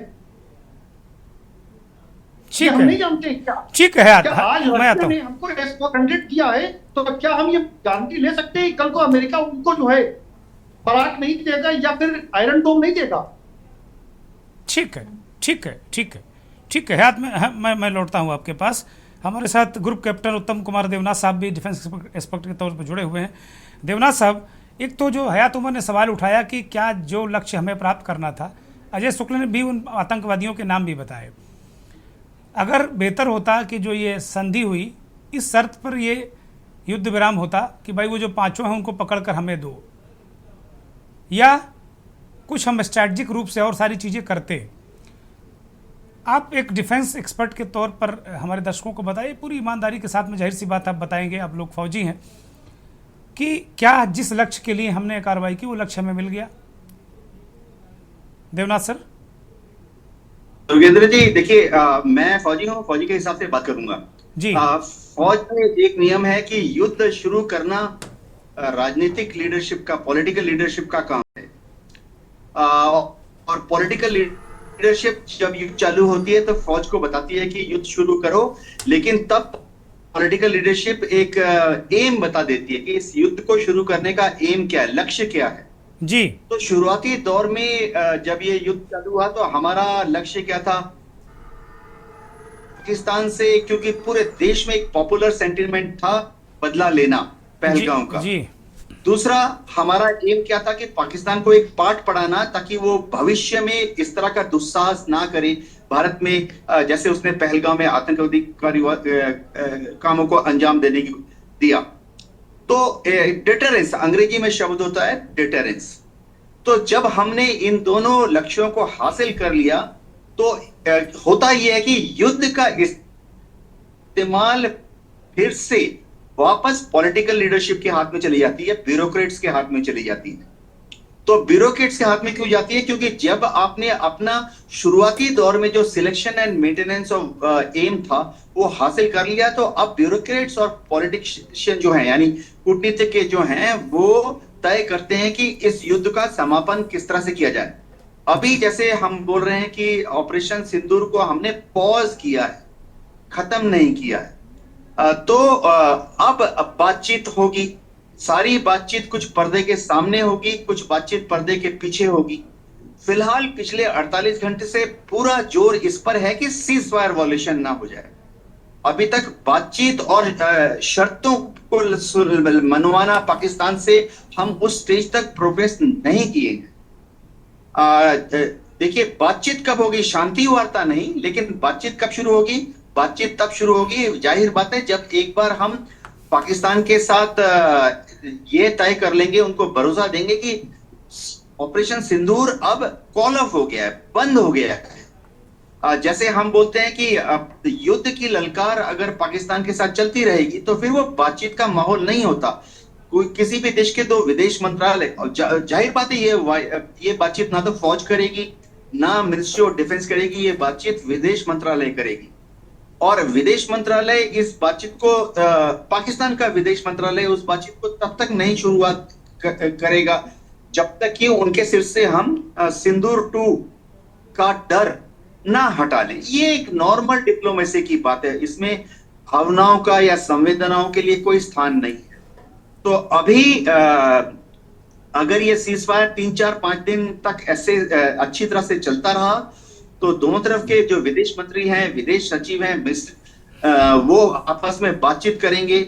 ठीक हम है, नहीं जानते क्या? ठीक है। क्या आज रशिया ने हमको S-400 दिया है, तो क्या हम ये गारंटी ले सकते हैं कल को अमेरिका उनको जो है बराक नहीं देगा या फिर आयरन डोम नहीं देगा? ठीक है, ठीक है, ठीक है, ठीक है। हाथ में मैं लौटता हूँ आपके पास। हमारे साथ ग्रुप कैप्टन उत्तम कुमार देवनाथ साहब भी डिफेंस एक्सपर्ट के तौर पर जुड़े हुए हैं। देवनाथ साहब, एक तो जो हयात उमर ने सवाल उठाया कि क्या जो लक्ष्य हमें प्राप्त करना था, अजय शुक्ल ने भी उन आतंकवादियों के नाम भी बताए। अगर बेहतर होता कि जो ये संधि हुई, इस शर्त पर ये युद्ध विराम होता कि भाई वो जो 5 हैं उनको पकड़कर हमें दो, या कुछ हम स्ट्रैटेजिक रूप से और सारी चीज़ें करते। आप एक डिफेंस एक्सपर्ट के तौर पर हमारे दर्शकों को बताइए, पूरी ईमानदारी के साथ में, जाहिर सी बात आप बताएंगे, आप लोग फौजी हैं, कि क्या जिस लक्ष्य के लिए हमने कार्रवाई की वो लक्ष्य हमें मिल गया? देवनाथ सर। योगेंद्र जी, देखिए, मैं फौजी हूँ, फौजी के हिसाब से बात करूंगा जी। फौज में एक नियम है कि युद्ध शुरू करना राजनीतिक लीडरशिप का, पॉलिटिकल लीडरशिप का काम है। और पॉलिटिकल लीडरशिप जब युद्ध चालू होती है तो फौज को बताती है कि युद्ध शुरू करो, लेकिन तब पॉलिटिकल लीडरशिप एक एम बता देती है कि इस युद्ध को शुरू करने का एम क्या है, लक्ष्य क्या है। जी। तो शुरुआती दौर में जब ये युद्ध चालू हुआ तो हमारा लक्ष्य क्या था, पाकिस्तान से, क्योंकि पूरे देश में एक पॉपुलर सेंटिमेंट था बदला लेना पहलगाम का। जी। दूसरा हमारा एम क्या था कि पाकिस्तान को एक पाठ पढ़ाना ताकि वो भविष्य में इस तरह का दुस्साहस ना करे भारत में, जैसे उसने पहलगाम में आतंकवादी कामों को अंजाम देने की दिया। तो डिटरेंस अंग्रेजी में शब्द होता है डिटरेंस। तो जब हमने इन दोनों लक्ष्यों को हासिल कर लिया तो होता यह है कि युद्ध का इस्तेमाल फिर से वापस पॉलिटिकल लीडरशिप के हाथ में चली जाती है, ब्यूरोक्रेट्स के हाथ में चली जाती है। तो ब्यूरोक्रेट्स के हाथ में क्यों जाती है? क्योंकि जब आपने अपना शुरुआती दौर में जो selection and maintenance of M था वो हासिल कर लिया, तो अब ब्यूरोक्रेट्स और पॉलिटिशियन जो हैं, यानी कूटनीतिक के जो हैं, वो तय करते हैं कि इस युद्ध का समापन किस तरह से किया जाए। अभी जैसे हम बोल रहे हैं कि ऑपरेशन सिंदूर को हमने पॉज किया है, खत्म नहीं किया है। तो अब बातचीत होगी, सारी बातचीत कुछ पर्दे के सामने होगी, कुछ बातचीत पर्दे के पीछे होगी। फिलहाल पिछले 48 घंटे से पूरा जोर इस पर है कि सीज फायर वॉल्यूशन ना हो जाए। अभी तक बातचीत और शर्तों को मनवाना पाकिस्तान से हम उस स्टेज तक प्रोग्रेस नहीं किए हैं। देखिए, बातचीत कब होगी? शांति वार्ता नहीं, लेकिन बातचीत कब शुरू होगी? बातचीत तब शुरू होगी, जाहिर बात है, जब एक बार हम पाकिस्तान के साथ ये तय कर लेंगे, उनको भरोसा देंगे कि ऑपरेशन सिंदूर अब कॉल ऑफ हो गया है, बंद हो गया है। जैसे हम बोलते हैं कि युद्ध की ललकार अगर पाकिस्तान के साथ चलती रहेगी तो फिर वो बातचीत का माहौल नहीं होता। कोई किसी भी देश के दो विदेश मंत्रालय, जाहिर बात है ये बातचीत ना तो फौज करेगी ना मिनिस्ट्री ऑफ डिफेंस करेगी, ये बातचीत विदेश मंत्रालय करेगी। और विदेश मंत्रालय इस बातचीत को पाकिस्तान का विदेश मंत्रालय उस बातचीत को तब तक नहीं शुरुआत करेगा जब तक कि उनके सिर से हम सिंदूर 2 का डर ना हटा लें। ये एक नॉर्मल डिप्लोमेसी की बात है, इसमें भावनाओं का या संवेदनाओं के लिए कोई स्थान नहीं है। तो अभी अगर ये सीज फायर 3-4-5 दिन तक ऐसे अच्छी तरह से चलता रहा तो दोनों तरफ के जो विदेश मंत्री हैं, विदेश सचिव हैं, वो आपस में बातचीत करेंगे।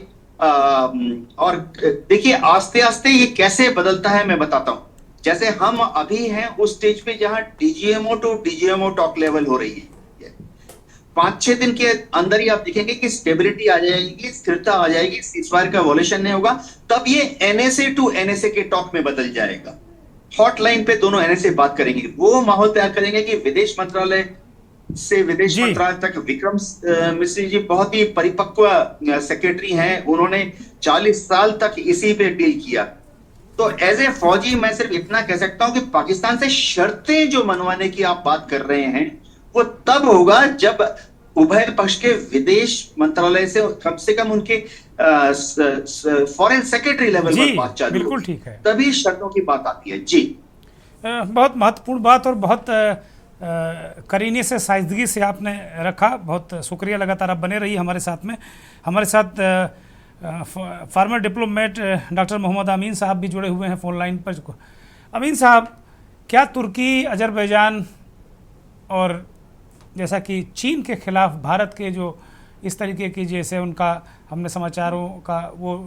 और देखिए, आस्ते आस्ते ये कैसे बदलता है मैं बताता हूं। जैसे हम अभी हैं उस स्टेज पे जहां DGMO to DGMO talk level हो रही है। 5-6 दिन के अंदर ही आप देखेंगे कि स्टेबिलिटी आ जाएगी, स्थिरता आ जाएगी, सीजफायर का वॉल्यूशन नहीं होगा, तब ये एनएसए टू एनएसए के टॉक में बदल जाएगा। हॉटलाइन पे दोनों एनएसए बात करेंगे, वो माहौल तैयार करेंगे कि विदेश मंत्रालय से विदेश मंत्रालय तक। विक्रम मिश्री जी बहुत ही परिपक्व सेक्रेटरी हैं, उन्होंने 40 साल तक इसी पे डील किया। तो एज ए फौजी मैं सिर्फ इतना कह सकता हूं कि पाकिस्तान से शर्तें जो मनवाने की आप बात कर रहे हैं वो तब होगा जब उभय पक्ष के विदेश मंत्रालय से कम उनके फॉरेन सेक्रेटरी लेवल पर बात चालू, बिल्कुल ठीक है, तभी शर्तों की बात आती है। जी, बहुत महत्वपूर्ण बात और बहुत करीने से, साइजगी से आपने रखा। बहुत शुक्रिया, लगातार आप बने रहिए हमारे साथ में। हमारे साथ फार्मर डिप्लोमेट डॉक्टर मोहम्मद अमीन साहब भी जुड़े हुए हैं फोन लाइन पर। अमीन साहब, क्या तुर्की, अजरबैजान और जैसा कि चीन के खिलाफ भारत के जो इस तरीके की, जैसे उनका हमने समाचारों का वो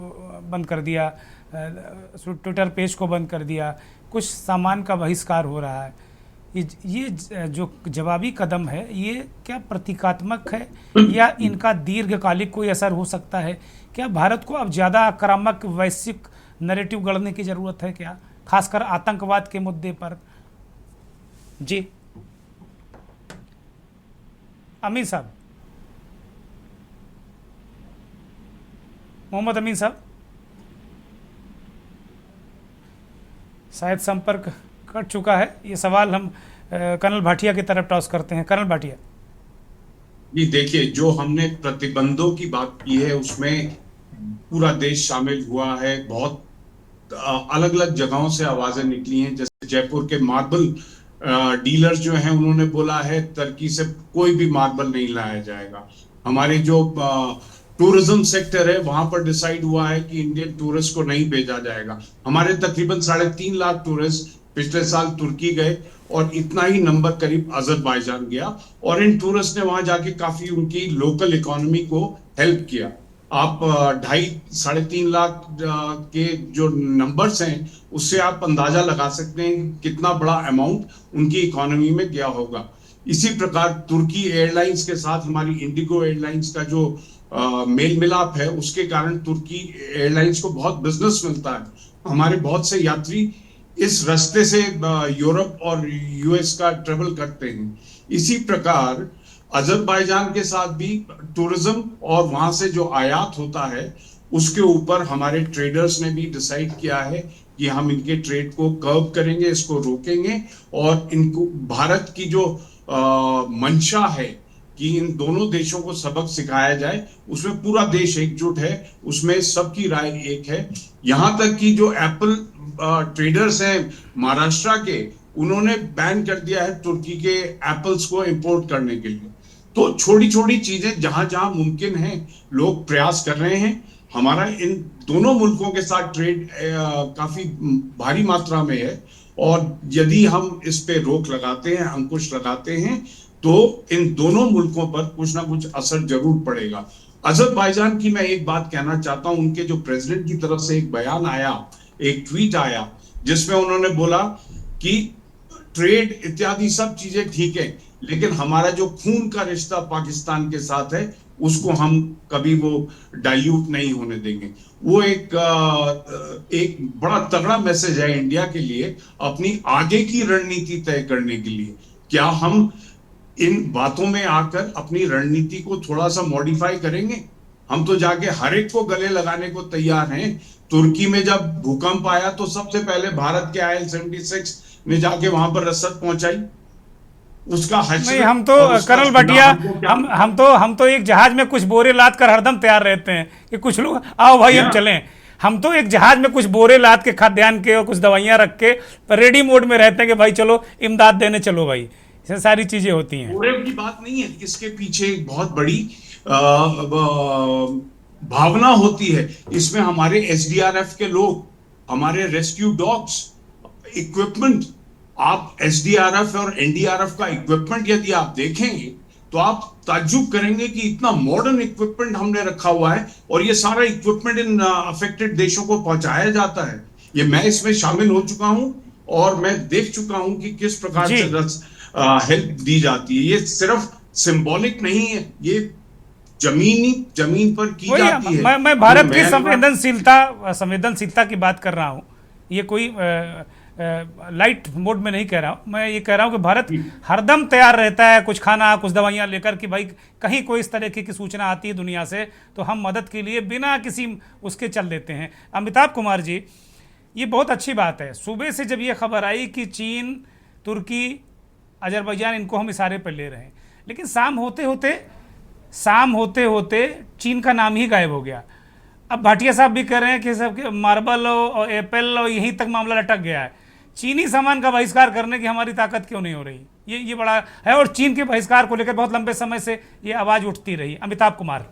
बंद कर दिया, ट्विटर पेज को बंद कर दिया, कुछ सामान का बहिष्कार हो रहा है, ये जो जवाबी कदम है ये क्या प्रतीकात्मक है या इनका दीर्घकालिक कोई असर हो सकता है? क्या भारत को अब ज़्यादा आक्रामक वैश्विक नैरेटिव गढ़ने की ज़रूरत है क्या, खासकर आतंकवाद के मुद्दे पर? जी अमीन साहब, मोहम्मद अमीन साहब, शायद संपर्क कट चुका है। ये सवाल हम कर्नल भाटिया की तरफ टॉस करते हैं। कर्नल भाटिया जी, देखिए, जो हमने प्रतिबंधों की बात की है उसमें पूरा देश शामिल हुआ है। बहुत अलग अलग जगहों से आवाजें निकली हैं, जैसे जयपुर के मार्बल डीलर्स जो हैं उन्होंने बोला है तुर्की से कोई भी मार्बल नहीं लाया जाएगा। हमारे जो टूरिज्म सेक्टर है, वहां पर डिसाइड हुआ है कि इंडियन टूरिस्ट को नहीं भेजा जाएगा। हमारे तकरीबन 3.5 लाख टूरिस्ट पिछले साल तुर्की गए और इतना ही नंबर करीब अजरबैजान गया, और इन टूरिस्ट ने वहां जाके काफी उनकी लोकल इकोनॉमी को हेल्प किया। आप 2.5-3.5 लाख के जो नंबर्स हैं उससे आप अंदाजा लगा सकते हैं कितना बड़ा अमाउंट उनकी इकोनॉमी में गया होगा। इसी प्रकार तुर्की एयरलाइंस के साथ हमारी इंडिगो एयरलाइंस का जो मेल मिलाप है, उसके कारण तुर्की एयरलाइंस को बहुत बिजनेस मिलता है। हमारे बहुत से यात्री इस रास्ते से यूरोप और यूएस का ट्रेवल करते हैं। इसी प्रकार अजरबैजान के साथ भी टूरिज्म और वहां से जो आयात होता है उसके ऊपर हमारे ट्रेडर्स ने भी डिसाइड किया है कि हम इनके ट्रेड को कर्व करेंगे, इसको रोकेंगे, और इनको भारत की जो मंशा है कि इन दोनों देशों को सबक सिखाया जाए, उसमें पूरा देश एकजुट है, उसमें सबकी राय एक है। यहां तक कि जो एप्पल ट्रेडर्स हैं महाराष्ट्र के, उन्होंने बैन कर दिया है तुर्की के एप्पल्स को इंपोर्ट करने के लिए। तो छोटी छोटी चीजें जहां जहां मुमकिन है लोग प्रयास कर रहे हैं। हमारा इन दोनों मुल्कों के साथ ट्रेड काफी भारी मात्रा में है, और यदि हम इस पे रोक लगाते हैं, अंकुश लगाते हैं, तो इन दोनों मुल्कों पर कुछ ना कुछ असर जरूर पड़ेगा। अजरबैजान की मैं एक बात कहना चाहता हूं, उनके जो प्रेसिडेंट की तरफ से एक बयान आया, एक ट्वीट आया, जिसमें उन्होंने बोला कि ट्रेड इत्यादि सब चीजें ठीक है, लेकिन हमारा जो खून का रिश्ता पाकिस्तान के साथ है उसको हम कभी वो डाइल्यूट नहीं होने देंगे। वो एक बड़ा तगड़ा मैसेज है इंडिया के लिए अपनी आगे की रणनीति तय करने के लिए। क्या हम इन बातों में आकर अपनी रणनीति को थोड़ा सा मॉडिफाई करेंगे? हम तो जाके हर एक को गले लगाने को तैयार हैं। तुर्की में जब भूकंप आया तो सबसे पहले भारत के IL-76 ने जाके वहां पर रसद पहुंचाई, उसका नहीं, हम तो कर्नल भटिया हम तो एक जहाज में कुछ बोरे लाद कर हरदम तैयार रहते हैं कि कुछ लोग आओ भाई हम चलें। हम तो एक जहाज में कुछ बोरे लाद के खाद्यान्न के और कुछ दवाइयां रख के रेडी मोड में रहते हैं कि भाई चलो इमदाद देने चलो भाई। ये सारी चीजें होती हैं। बोरे की बात नहीं है, इसके पीछे एक बहुत बड़ी भावना होती है। इसमें हमारे SDRF के लोग, हमारे रेस्क्यू डॉग्स, इक्विपमेंट, आप SDRF और NDRF का इक्विपमेंट यदि आप देखेंगे तो आप ताज्जुब करेंगे कि इतना मॉडर्न इक्विपमेंट हमने रखा हुआ है, और ये सारा इक्विपमेंट इन अफेक्टेड देशों को पहुंचाया जाता है। ये मैं इसमें शामिल हो चुका हूं और मैं देख चुका हूं कि किस प्रकार से हेल्प दी जाती है। ये सिर्फ सिंबॉलिक नहीं है, ये जमीन पर की जाती है। मैं भारत की संवेदनशीलता की बात कर रहा हूं। ये कोई लाइट मोड में नहीं कह रहा हूं। मैं ये कह रहा हूं कि भारत हरदम तैयार रहता है कुछ खाना, कुछ दवाइयां लेकर कि भाई कहीं कोई इस तरह की सूचना आती है दुनिया से तो हम मदद के लिए बिना किसी उसके चल देते हैं। अमिताभ कुमार जी, ये बहुत अच्छी बात है। सुबह से जब ये खबर आई कि चीन, तुर्की, अजरबैजान, इनको हम इशारे पर ले रहे हैं, लेकिन शाम होते होते चीन का नाम ही गायब हो गया। अब भाटिया साहब भी कह रहे हैं कि सब मार्बल और एप्पल और यहीं तक मामला लटक गया है। चीनी सामान का बहिष्कार करने की हमारी ताकत क्यों नहीं हो रही? ये बड़ा है, और चीन के बहिष्कार को लेकर बहुत लंबे समय से ये आवाज उठती रही। अमिताभ कुमार,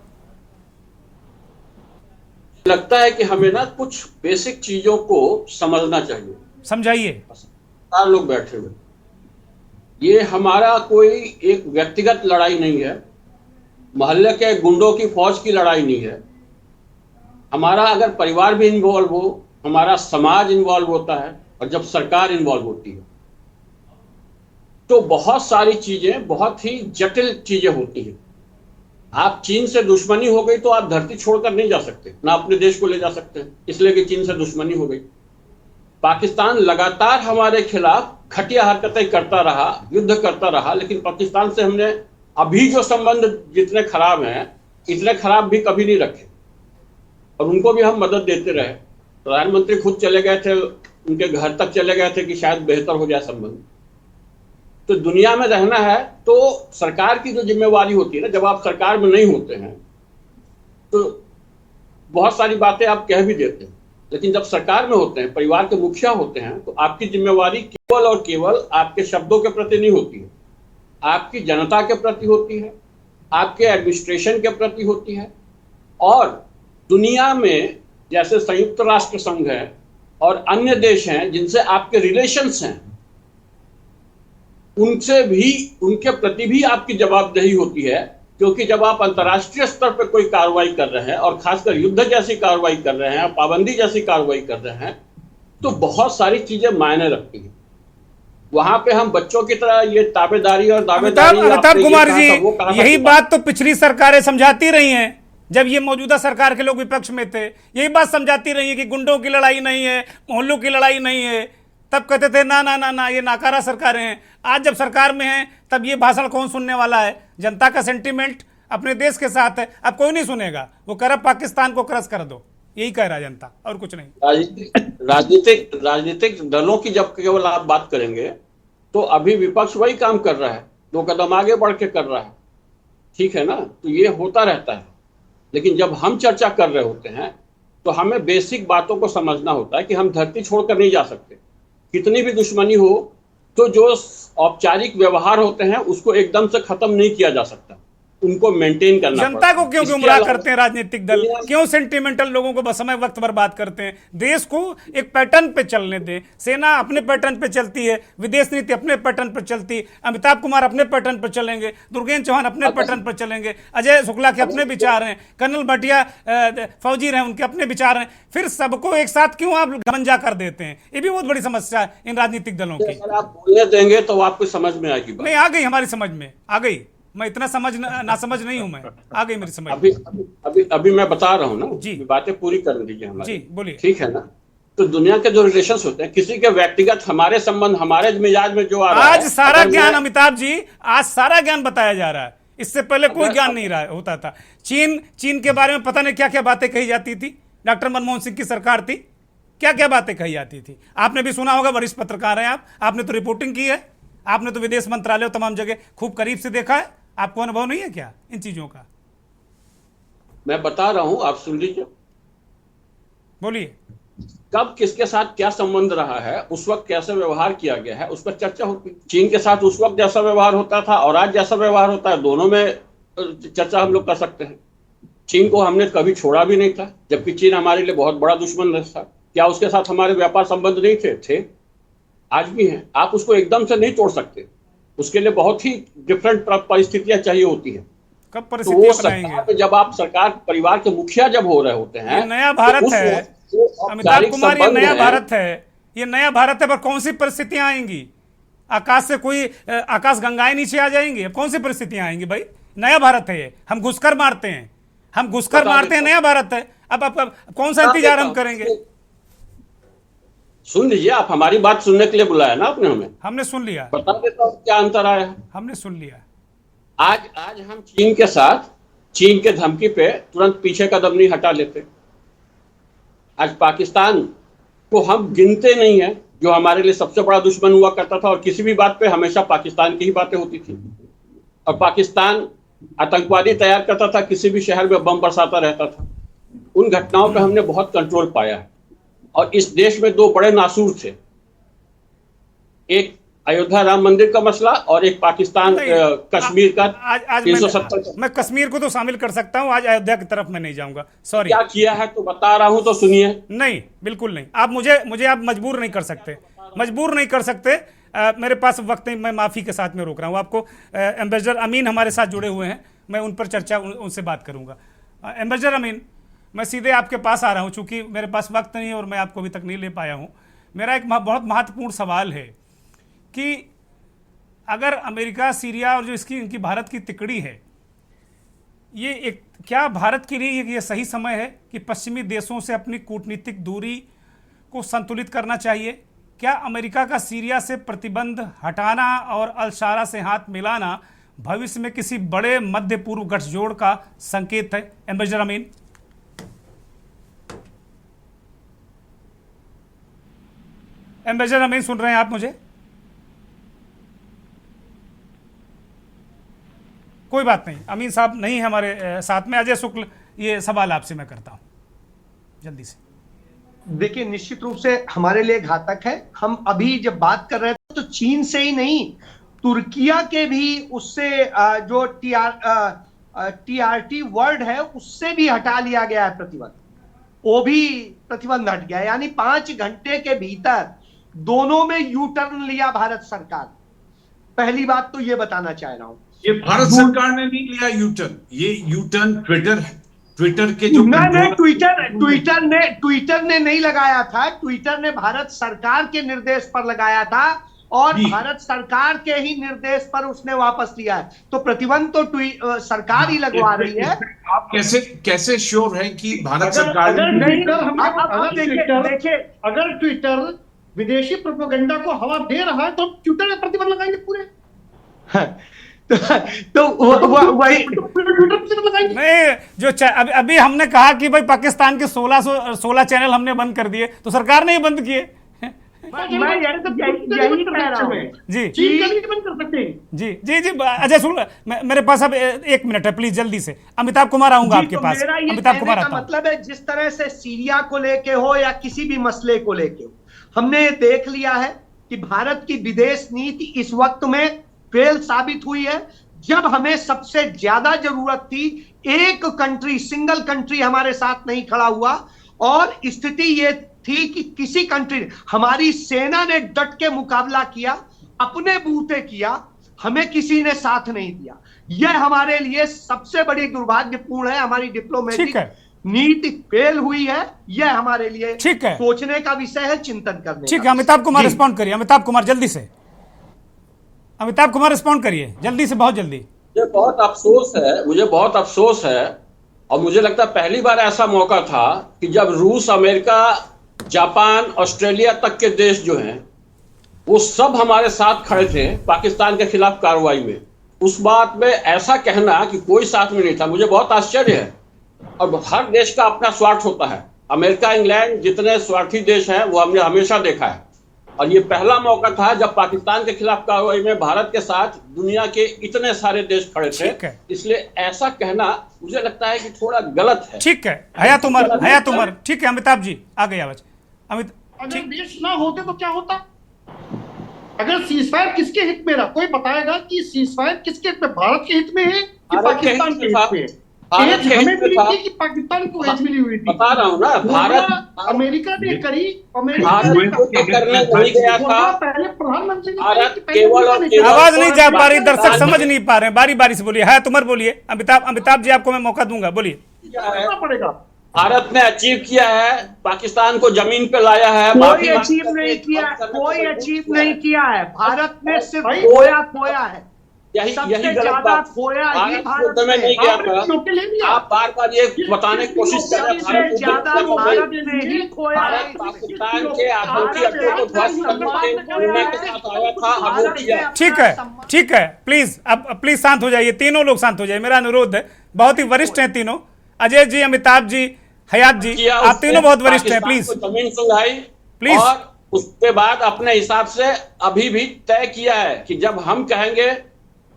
लगता है कि हमें ना कुछ बेसिक चीजों को समझना चाहिए। समझाइए। 4 लोग बैठे हुए, ये हमारा कोई एक व्यक्तिगत लड़ाई नहीं है, मोहल्ले के गुंडों की फौज की लड़ाई नहीं है। हमारा अगर परिवार भी इन्वॉल्व हो, हमारा समाज इन्वॉल्व होता है, और जब सरकार इन्वॉल्व होती है तो बहुत सारी चीजें, बहुत ही जटिल चीजें होती हैं। आप चीन से दुश्मनी हो गई तो आप धरती छोड़कर नहीं जा सकते, ना अपने देश को ले जा सकते, इसलिए कि चीन से दुश्मनी हो गई। पाकिस्तान लगातार हमारे खिलाफ घटिया हरकतें करता रहा, युद्ध करता रहा, लेकिन पाकिस्तान से हमने अभी जो संबंध जितने खराब हैं, इतने खराब भी कभी नहीं रखे, और उनको भी हम मदद देते रहे। प्रधानमंत्री खुद चले गए थे, उनके घर तक चले गए थे कि शायद बेहतर हो जाए संबंध। तो दुनिया में रहना है तो सरकार की जो जिम्मेवारी होती है ना, जब आप सरकार में नहीं होते हैं तो बहुत सारी बातें आप कह भी देते हैं, लेकिन जब सरकार में होते हैं, परिवार के मुखिया होते हैं, तो आपकी जिम्मेवारी केवल और केवल आपके शब्दों के प्रति नहीं होती है, आपकी जनता के प्रति होती है, आपके एडमिनिस्ट्रेशन के प्रति होती है, और दुनिया में जैसे संयुक्त राष्ट्र संघ है और अन्य देश हैं जिनसे आपके रिलेशंस हैं, उनसे भी, उनके प्रति भी आपकी जवाबदेही होती है, क्योंकि जब आप अंतर्राष्ट्रीय स्तर पर कोई कार्रवाई कर रहे हैं और खासकर युद्ध जैसी कार्रवाई कर रहे हैं, पाबंदी जैसी कार्रवाई कर रहे हैं, तो बहुत सारी चीजें मायने रखती हैं। वहां पे हम बच्चों की तरह ये ताबेदारी और दावेदारी, अमिताभ कुमार जी, यही बात तो पिछली सरकारें समझाती रही हैं। जब ये मौजूदा सरकार के लोग विपक्ष में थे, यही बात समझाती रही है कि गुंडों की लड़ाई नहीं है, मोहल्लों की लड़ाई नहीं है। तब कहते थे ना ना ना ना, ये नाकारा सरकारें हैं। आज जब सरकार में हैं, तब ये भाषण कौन सुनने वाला है? जनता का सेंटीमेंट अपने देश के साथ है, अब कोई नहीं सुनेगा। वो कह रहा पाकिस्तान को क्रश कर दो, यही कह रहा जनता, और कुछ नहीं। राजनीतिक दलों की जब केवल आप बात करेंगे तो अभी विपक्ष वही काम कर रहा है, 2 कदम आगे बढ़ के कर रहा है, ठीक है ना? तो ये होता रहता है। लेकिन जब हम चर्चा कर रहे होते हैं तो हमें बेसिक बातों को समझना होता है कि हम धरती छोड़कर नहीं जा सकते। कितनी भी दुश्मनी हो तो जो औपचारिक व्यवहार होते हैं उसको एकदम से खत्म नहीं किया जा सकता, उनको मेंटेन करना। जनता को क्यों गुमराह करते हैं राजनीतिक दल? क्यों सेंटिमेंटल लोगों को बस समय वक्त बर्बाद करते हैं? देश को एक पैटर्न पे चलने दें। सेना अपने पैटर्न पे चलती है, विदेश नीति अपने पैटर्न पर चलती है, अमिताभ कुमार अपने पैटर्न पर चलेंगे, दुर्गेन्द्र चौहान अपने पैटर्न पर चलेंगे, अजय शुक्ला के अपने विचार हैं, कर्नल भटिया फौजी रहे उनके अपने विचार हैं। फिर सबको एक साथ क्यों आप गमंजा कर देते हैं? ये भी बहुत बड़ी समस्या है इन राजनीतिक दलों की। अगर आप बोलने देंगे तो आपको समझ में आएगी। नहीं, आ गई, हमारी समझ में आ गई। मैं इतना ना समझ नहीं हूं, मैं आ गई मेरी समझ। अभी मैं बता रहा हूं ना जी, बातें पूरी कर दीजिए हमारी। जी बोलिए। ठीक है ना? तो दुनिया के जो रिलेशंस होते हैं, किसी के व्यक्तिगत हमारे संबंध, हमारे मिजाज में जो आ रहा है, आज सारा ज्ञान अमिताभ जी, आज सारा ज्ञान बताया जा रहा है। इससे पहले कोई ज्ञान नहीं रहा होता था। चीन के बारे में पता नहीं क्या क्या बातें कही जाती थी। डॉक्टर मनमोहन सिंह की सरकार थी, क्या क्या बातें कही जाती थी। आपने भी सुना होगा, वरिष्ठ पत्रकार हैं आप, आपने तो रिपोर्टिंग की है, आपने तो विदेश मंत्रालय तमाम जगह खूब करीब से देखा है। आपको अनुभव नहीं है क्या इन चीजों का? मैं बता रहा हूं, आप सुन लीजिए। बोलिए। कब किसके साथ क्या संबंध रहा है, उस वक्त कैसे व्यवहार किया गया है, उस पर चर्चा होती। चीन के साथ उस वक्त जैसा व्यवहार होता था और आज जैसा व्यवहार होता है, दोनों में चर्चा हम लोग कर सकते हैं। चीन को हमने कभी छोड़ा भी नहीं था, जबकि चीन हमारे लिए बहुत बड़ा दुश्मन था। क्या उसके साथ हमारे व्यापार संबंध नहीं थे? आज भी हैं। आप उसको एकदम से नहीं तोड़ सकते, उसके लिए बहुत ही डिफरेंट परिस्थितियां चाहिए होती है। कब परिस्थितियां बनाएंगे? जब आप सरकार परिवार के मुखिया जब हो रहे होते हैं, नया भारत है अमिताभ कुमार, ये नया भारत है, ये नया भारत है। पर कौन सी परिस्थितियां आएंगी? आकाश से कोई आकाश गंगाएं नीचे आ जाएंगी? अब कौन सी परिस्थितियां आएंगी भाई? नया भारत है ये। हम घुसकर मारते हैं, हम घुसकर मारते हैं, नया भारत है। अब कौन सा इंतजार हम करेंगे? सुन लीजिए, आप हमारी बात सुनने के लिए बुलाया ना आपने हमें। हमने सुन लिया। बता देता हूं क्या अंतर आया है। हमने सुन लिया। आज हम चीन के साथ, चीन के धमकी पे तुरंत पीछे कदम नहीं हटा लेते। आज पाकिस्तान को हम गिनते नहीं है, जो हमारे लिए सबसे बड़ा दुश्मन हुआ करता था, और किसी भी बात पे हमेशा पाकिस्तान की ही बातें होती थी। और पाकिस्तान आतंकवादी तैयार करता था, किसी भी शहर में बम बरसाता रहता था। उन घटनाओं पे हमने बहुत कंट्रोल पाया है। और इस देश में 2 बड़े नासूर थे, एक अयोध्या राम मंदिर का मसला और एक पाकिस्तान कश्मीर का। आज 370 मैं कश्मीर को तो शामिल कर सकता हूं, आज अयोध्या की तरफ मैं नहीं जाऊंगा। सॉरी। क्या किया है तो बता रहा हूं, तो सुनिए। नहीं, बिल्कुल नहीं। आप मुझे आप मजबूर नहीं कर सकते, मजबूर नहीं कर सकते। मेरे पास वक्त नहीं, मैं माफी के साथ में रोक रहा हूं आपको। एम्बेसडर अमीन हमारे साथ जुड़े हुए हैं, मैं उन पर चर्चा उनसे बात करूंगा। एम्बेसडर अमीन, मैं सीधे आपके पास आ रहा हूं, चूंकि मेरे पास वक्त नहीं है और मैं आपको अभी तक नहीं ले पाया हूं। मेरा एक बहुत महत्वपूर्ण सवाल है कि अगर अमेरिका, सीरिया और जो इनकी भारत की तिकड़ी है, ये क्या भारत के लिए ये सही समय है कि पश्चिमी देशों से अपनी कूटनीतिक दूरी को संतुलित करना चाहिए? क्या अमेरिका का सीरिया से प्रतिबंध हटाना और अल-शारा से हाथ मिलाना भविष्य में किसी बड़े मध्य पूर्व गठजोड़ का संकेत है? एम्बेसडर अमीन। एम्बेसडर अमीन, सुन रहे हैं आप मुझे? कोई बात नहीं, अमीन साहब नहीं हमारे साथ में। अजय शुक्ल, ये सवाल आपसे मैं करता हूं जल्दी से। देखिए, निश्चित रूप से हमारे लिए घातक है। हम अभी जब बात कर रहे थे तो चीन से ही नहीं, तुर्किया के भी उससे जो TRT वर्ल्ड है उससे भी हटा लिया गया है प्रतिबंध, वो भी प्रतिबंध हट गया, यानी 5 घंटे के भीतर दोनों में यू टर्न लिया भारत सरकार। पहली बात तो ये बताना चाह रहा हूं, ये भारत सरकार ने नहीं लिया यू टर्न, ये यू टर्न ट्विटर के जो ट्विटर ने नहीं लगाया था, ट्विटर ने भारत सरकार के निर्देश पर लगाया था और भारत सरकार के ही निर्देश पर उसने वापस लिया है। तो प्रतिबंध तो सरकार ही लगवा रही है। आप कैसे श्योर है कि भारत सरकार अगर ट्विटर विदेशी प्रोपेगेंडा को हवा दे रहा है तो ट्विटर में प्रतिबंध लगाएंगे पूरे। तो वही नहीं, जो अभी हमने कहा कि भाई पाकिस्तान के 16 चैनल हमने बंद कर दिए, तो सरकार ने ही बंद किए। मैं यही कह रहा हूं जी बंद कर सकते हैं। जी जी जी अजय सुन, मेरे पास अब 1 मिनट है, प्लीज जल्दी से। अमिताभ कुमार आऊंगा आपके पास। अमिताभ कुमार आता हूं। मतलब है जिस तरह से सीरिया को लेके हो या किसी भी मसले को लेके हो, हमने देख लिया है कि भारत की विदेश नीति इस वक्त में फेल साबित हुई है। जब हमें सबसे ज्यादा जरूरत थी, एक कंट्री, सिंगल कंट्री हमारे साथ नहीं खड़ा हुआ, और स्थिति ये थी कि किसी कंट्री ने, हमारी सेना ने डट के मुकाबला किया, अपने बूते किया, हमें किसी ने साथ नहीं दिया। यह हमारे लिए सबसे बड़ी दुर्भाग्यपूर्ण है। हमारी डिप्लोमेटिक नीति फेल हुई है। यह हमारे लिए सोचने का विषय है, चिंतन करने। ठीक है, अमिताभ कुमार रिस्पॉन्ड करिए। अमिताभ कुमार जल्दी से, अमिताभ कुमार रिस्पॉन्ड करिए जल्दी से, बहुत जल्दी। मुझे बहुत अफसोस है और मुझे लगता है पहली बार ऐसा मौका था कि जब रूस, अमेरिका, जापान, ऑस्ट्रेलिया तक के देश जो हैं वो सब हमारे साथ खड़े थे पाकिस्तान के खिलाफ कार्रवाई में। उस बात में ऐसा कहना कि कोई साथ में नहीं था, मुझे बहुत आश्चर्य है। और हर देश का अपना स्वार्थ होता है। अमेरिका, इंग्लैंड जितने स्वार्थी देश हैं वो हमने हमेशा देखा है, और ये पहला मौका था जब पाकिस्तान के खिलाफ कार्रवाई में भारत के साथ दुनिया के इतने सारे देश खड़े थे। इसलिए ऐसा कहना मुझे लगता है कि थोड़ा गलत है। ठीक है, हयात उमर। ठीक है अमिताभ जी, आ गई आवाज। अगर देश ना होते तो क्या होता? अगर सीजफायर किसके हित में रहा, कोई बताएगा कि सीजफायर किसके हित में, भारत के हित में है कि पाकिस्तान के हित में है? हमें मिली थी कि पाकिस्तान को एज मिली हुई थी। बता रहा हूँ ना, भारत अमेरिका ने करी, करने नहीं गया था। पहले प्रधानमंत्री आवाज नहीं जा पा रही, दर्शक समझ नहीं पा रहे हैं। बारी बारी से बोलिए। हयात उमर बोलिए। अमिताभ जी आपको मैं मौका दूंगा, बोलिए। पड़ेगा। भारत ने अचीव किया है, पाकिस्तान को जमीन पे लाया है। कोई अचीव नहीं किया है। भारत ने सिर्फ खोया है। यही गलत बात। भारत में नहीं गया था। आप बार बार ये बताने की कोशिश कर रहे हैं भारत पाकिस्तान के आतंकी अड्डों को ध्वस्त करने के साथ आया था और वो किया। ठीक है, प्लीज अब प्लीज शांत हो जाइए, तीनों लोग शांत हो जाइए, मेरा अनुरोध है। बहुत ही वरिष्ठ हैं तीनों, अजय जी, अमिताभ जी, हयात जी, आप तीनों बहुत वरिष्ठ हैं। प्लीज जमीन सुंघाई, प्लीज। और उसके बाद अपने हिसाब से अभी भी तय किया है कि जब हम कहेंगे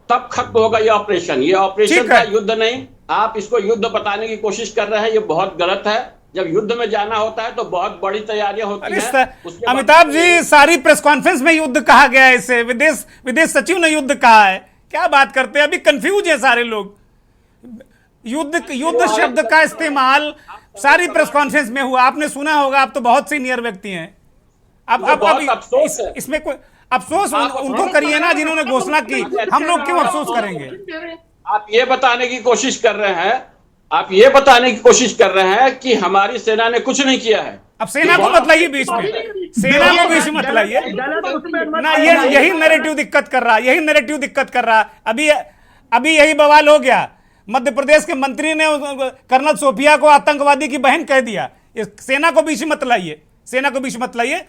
तब खत्म होगा ये ऑपरेशन। ये ऑपरेशन का युद्ध नहीं, आप इसको युद्ध बताने की कोशिश कर रहे हैं, ये बहुत गलत है। जब युद्ध में जाना होता है तो बहुत बड़ी तैयारियां होती हैं। अमिताभ जी, सारी प्रेस कॉन्फ्रेंस में युद्ध कहा गया है, इसे विदेश सचिव ने युद्ध कहा है। क्या बात करते हैं, अभी कंफ्यूज है सारे लोग। युद्ध शब्द का इस्तेमाल सारी प्रेस कॉन्फ्रेंस में हुआ, आपने सुना होगा। आप तो बहुत सीनियर व्यक्ति हैं। अब इसमें कोई अफसोस उनको करिए ना जिन्होंने घोषणा की, हम लोग क्यों अफसोस करेंगे? आप ये बताने की कोशिश कर रहे हैं कि हमारी सेना ने कुछ नहीं किया है। अब सेना को मत लाइए बीच में, सेना को बीच में मत लाइए ना। यही नैरेटिव दिक्कत कर रहा। अभी यही बवाल हो गया। मध्य प्रदेश के मंत्री ने कर्नल सोफिया को आतंकवादी की बहन कह दिया। सेना को बीच मत लाइए।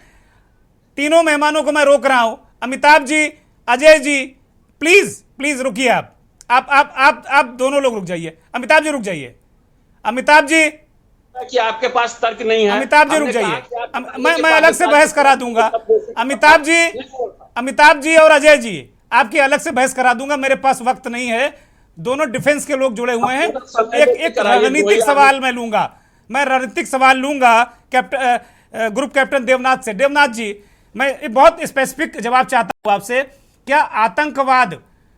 तीनों मेहमानों को मैं रोक रहा हूं। अमिताभ जी, अजय जी, प्लीज रुकिए। आप दोनों लोग रुक जाइए। अमिताभ जी रुक जाइए। अमिताभ जी, कि आपके पास तर्क नहीं है। अमिताभ जी रुक जाइए, मैं अलग से बहस करा दूंगा। अमिताभ जी और अजय जी, आपकी अलग से बहस करा दूंगा। मेरे पास वक्त नहीं है। दोनों डिफेंस के लोग जुड़े हुए हैं। एक रणनीतिक सवाल मैं रणनीतिक सवाल लूंगा ग्रुप कैप्टन देवनाथ से। देवनाथ जी, मैं बहुत स्पेसिफिक जवाब चाहता हूं आपसे। क्या आतंकवाद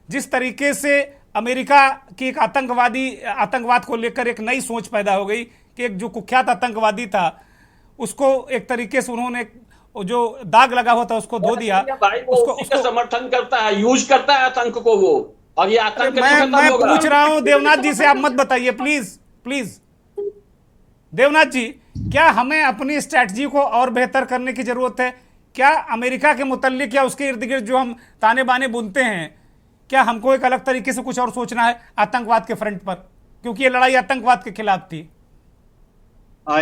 जिस तरीके से अमेरिका की एक आतंकवाद को लेकर एक नई सोच पैदा हो गई कि एक जो कुख्यात आतंकवादी था उसको एक तरीके से उन्होंने जो दाग लगा हुआ था उसको धो दिया। भाई वो उसको उसी का समर्थन करता है, यूज करता है आतंक को वो, और ये आतंक मैं पूछ रहा हूं देवनाथ जी से, आप मत बताइए प्लीज प्लीज। देवनाथ जी, क्या हमें अपनी स्ट्रैटेजी को और बेहतर करने की जरूरत है? क्या अमेरिका के मुतल्लिक या उसके इर्द गिर्द जो हम ताने बाने बुनते हैं, क्या हमको एक अलग तरीके से कुछ और सोचना है आतंकवाद के फ्रंट पर, क्योंकि ये लड़ाई आतंकवाद के खिलाफ थी?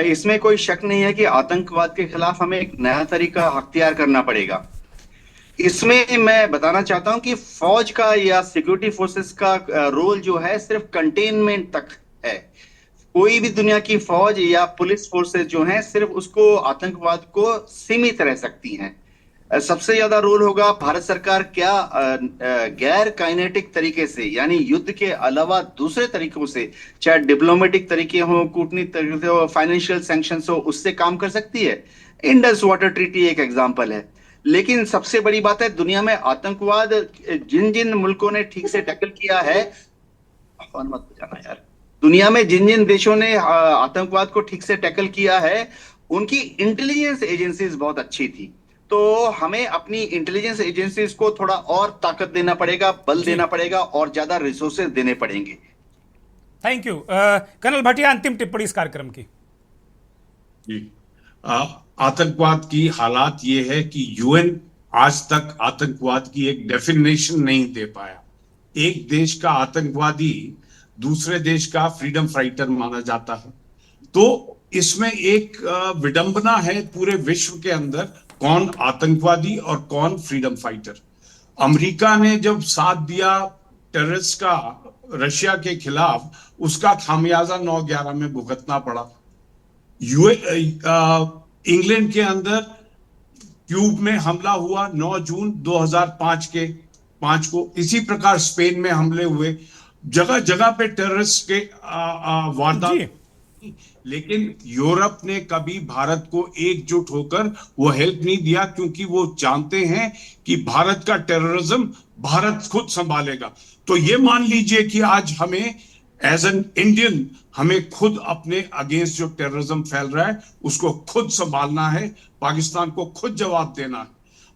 इसमें कोई शक नहीं है कि आतंकवाद के खिलाफ हमें एक नया तरीका अख्तियार करना पड़ेगा। इसमें मैं बताना चाहता हूं कि फौज का या सिक्योरिटी फोर्सेस का रोल जो है सिर्फ कंटेनमेंट तक है। कोई भी दुनिया की फौज या पुलिस फोर्सेस जो हैं सिर्फ उसको आतंकवाद को सीमित रह सकती हैं। सबसे ज्यादा रोल होगा भारत सरकार क्या गैर काइनेटिक तरीके से, यानी युद्ध के अलावा दूसरे तरीकों से, चाहे डिप्लोमेटिक तरीके हो, कूटनीतिक तरीके हो, फाइनेंशियल सैंक्शंस हो, उससे काम कर सकती है। इंडस वाटर ट्रीटी एक एग्जांपल है। लेकिन सबसे बड़ी बात है, दुनिया में आतंकवाद जिन जिन मुल्कों ने ठीक से टैकल किया है, मत जाना यार, दुनिया में जिन जिन देशों ने आतंकवाद को ठीक से टैकल किया है उनकी इंटेलिजेंस एजेंसीज बहुत अच्छी थी। तो हमें अपनी इंटेलिजेंस एजेंसीज को थोड़ा और ताकत देना पड़ेगा, बल देना पड़ेगा और ज्यादा रिसोर्सेज देने पड़ेंगे। Thank you. कर्नल भाटिया, अंतिम टिप्पणी इस कार्यक्रम की। जी, आतंकवाद की हालात ये है कि यूएन आज तक आतंकवाद की एक डेफिनेशन नहीं दे पाया। एक देश का आतंकवादी दूसरे देश का फ्रीडम फाइटर माना जाता है। तो इसमें एक विडंबना है पूरे विश्व के अंदर, कौन आतंकवादी और कौन फ्रीडम फाइटर। अमेरिका ने जब साथ दिया टेररिस्ट का रशिया के खिलाफ, उसका खामियाजा 9/11 में भुगतना पड़ा। इंग्लैंड के अंदर ट्यूब में हमला हुआ 9 जून 2005 को। इसी प्रकार स्पेन में हमले हुए, जगह जगह पे टेररिस्ट के वारदात। लेकिन यूरोप ने कभी भारत को एकजुट होकर वो हेल्प नहीं दिया, क्योंकि वो जानते हैं कि भारत का टेररिज्म भारत खुद संभालेगा। तो ये मान लीजिए कि आज हमें एज एन इंडियन हमें खुद अपने अगेंस्ट जो टेररिज्म फैल रहा है उसको खुद संभालना है, पाकिस्तान को खुद जवाब देना है।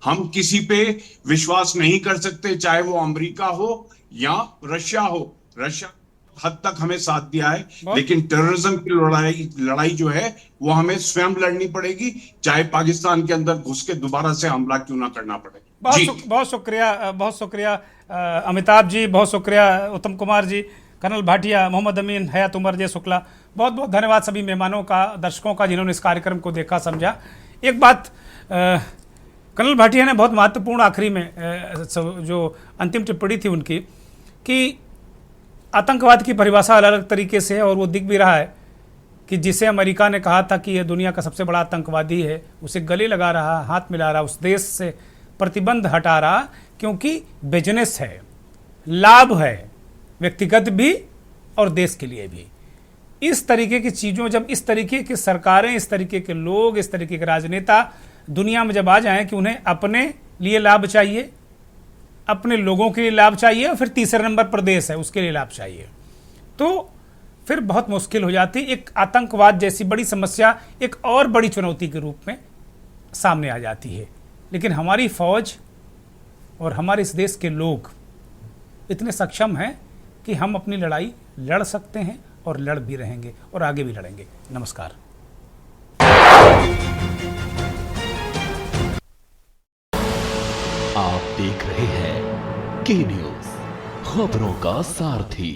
हम किसी पे विश्वास नहीं कर सकते, चाहे वो अमेरिका हो या रशिया हो। रशिया हद तक हमें साथ दिया है, लेकिन टेररिज्म की लड़ाई जो है वो हमें स्वयं लड़नी पड़ेगी, चाहे पाकिस्तान के अंदर घुस के दोबारा से हमला क्यों ना करना पड़े। बहुत शुक्रिया अमिताभ जी, बहुत शुक्रिया उत्तम कुमार जी, कर्नल भाटिया, मोहम्मद अमीन, हयात उमर, जय शुक्ला, बहुत बहुत धन्यवाद सभी मेहमानों का, दर्शकों का, जिन्होंने इस कार्यक्रम को देखा समझा। एक बात कर्नल भाटिया ने बहुत महत्वपूर्ण आखिरी में जो अंतिम टिप्पणी थी उनकी, कि आतंकवाद की परिभाषा अलग अलग तरीके से है, और वो दिख भी रहा है कि जिसे अमेरिका ने कहा था कि यह दुनिया का सबसे बड़ा आतंकवादी है, उसे गले लगा रहा, हाथ मिला रहा, उस देश से प्रतिबंध हटा रहा, क्योंकि बिजनेस है, लाभ है, व्यक्तिगत भी और देश के लिए भी। इस तरीके की चीज़ों, जब इस तरीके की सरकारें, इस तरीके के लोग, इस तरीके के राजनेता दुनिया में जब आ जाएं कि उन्हें अपने लिए लाभ चाहिए, अपने लोगों के लिए लाभ चाहिए, और फिर तीसरे नंबर पर देश है उसके लिए लाभ चाहिए, तो फिर बहुत मुश्किल हो जाती। एक आतंकवाद जैसी बड़ी समस्या एक और बड़ी चुनौती के रूप में सामने आ जाती है। लेकिन हमारी फौज और हमारे इस देश के लोग इतने सक्षम हैं कि हम अपनी लड़ाई लड़ सकते हैं, और लड़ भी रहेंगे, और आगे भी लड़ेंगे। नमस्कार। आप देख रहे हैं के न्यूज़, खबरों का सारथी।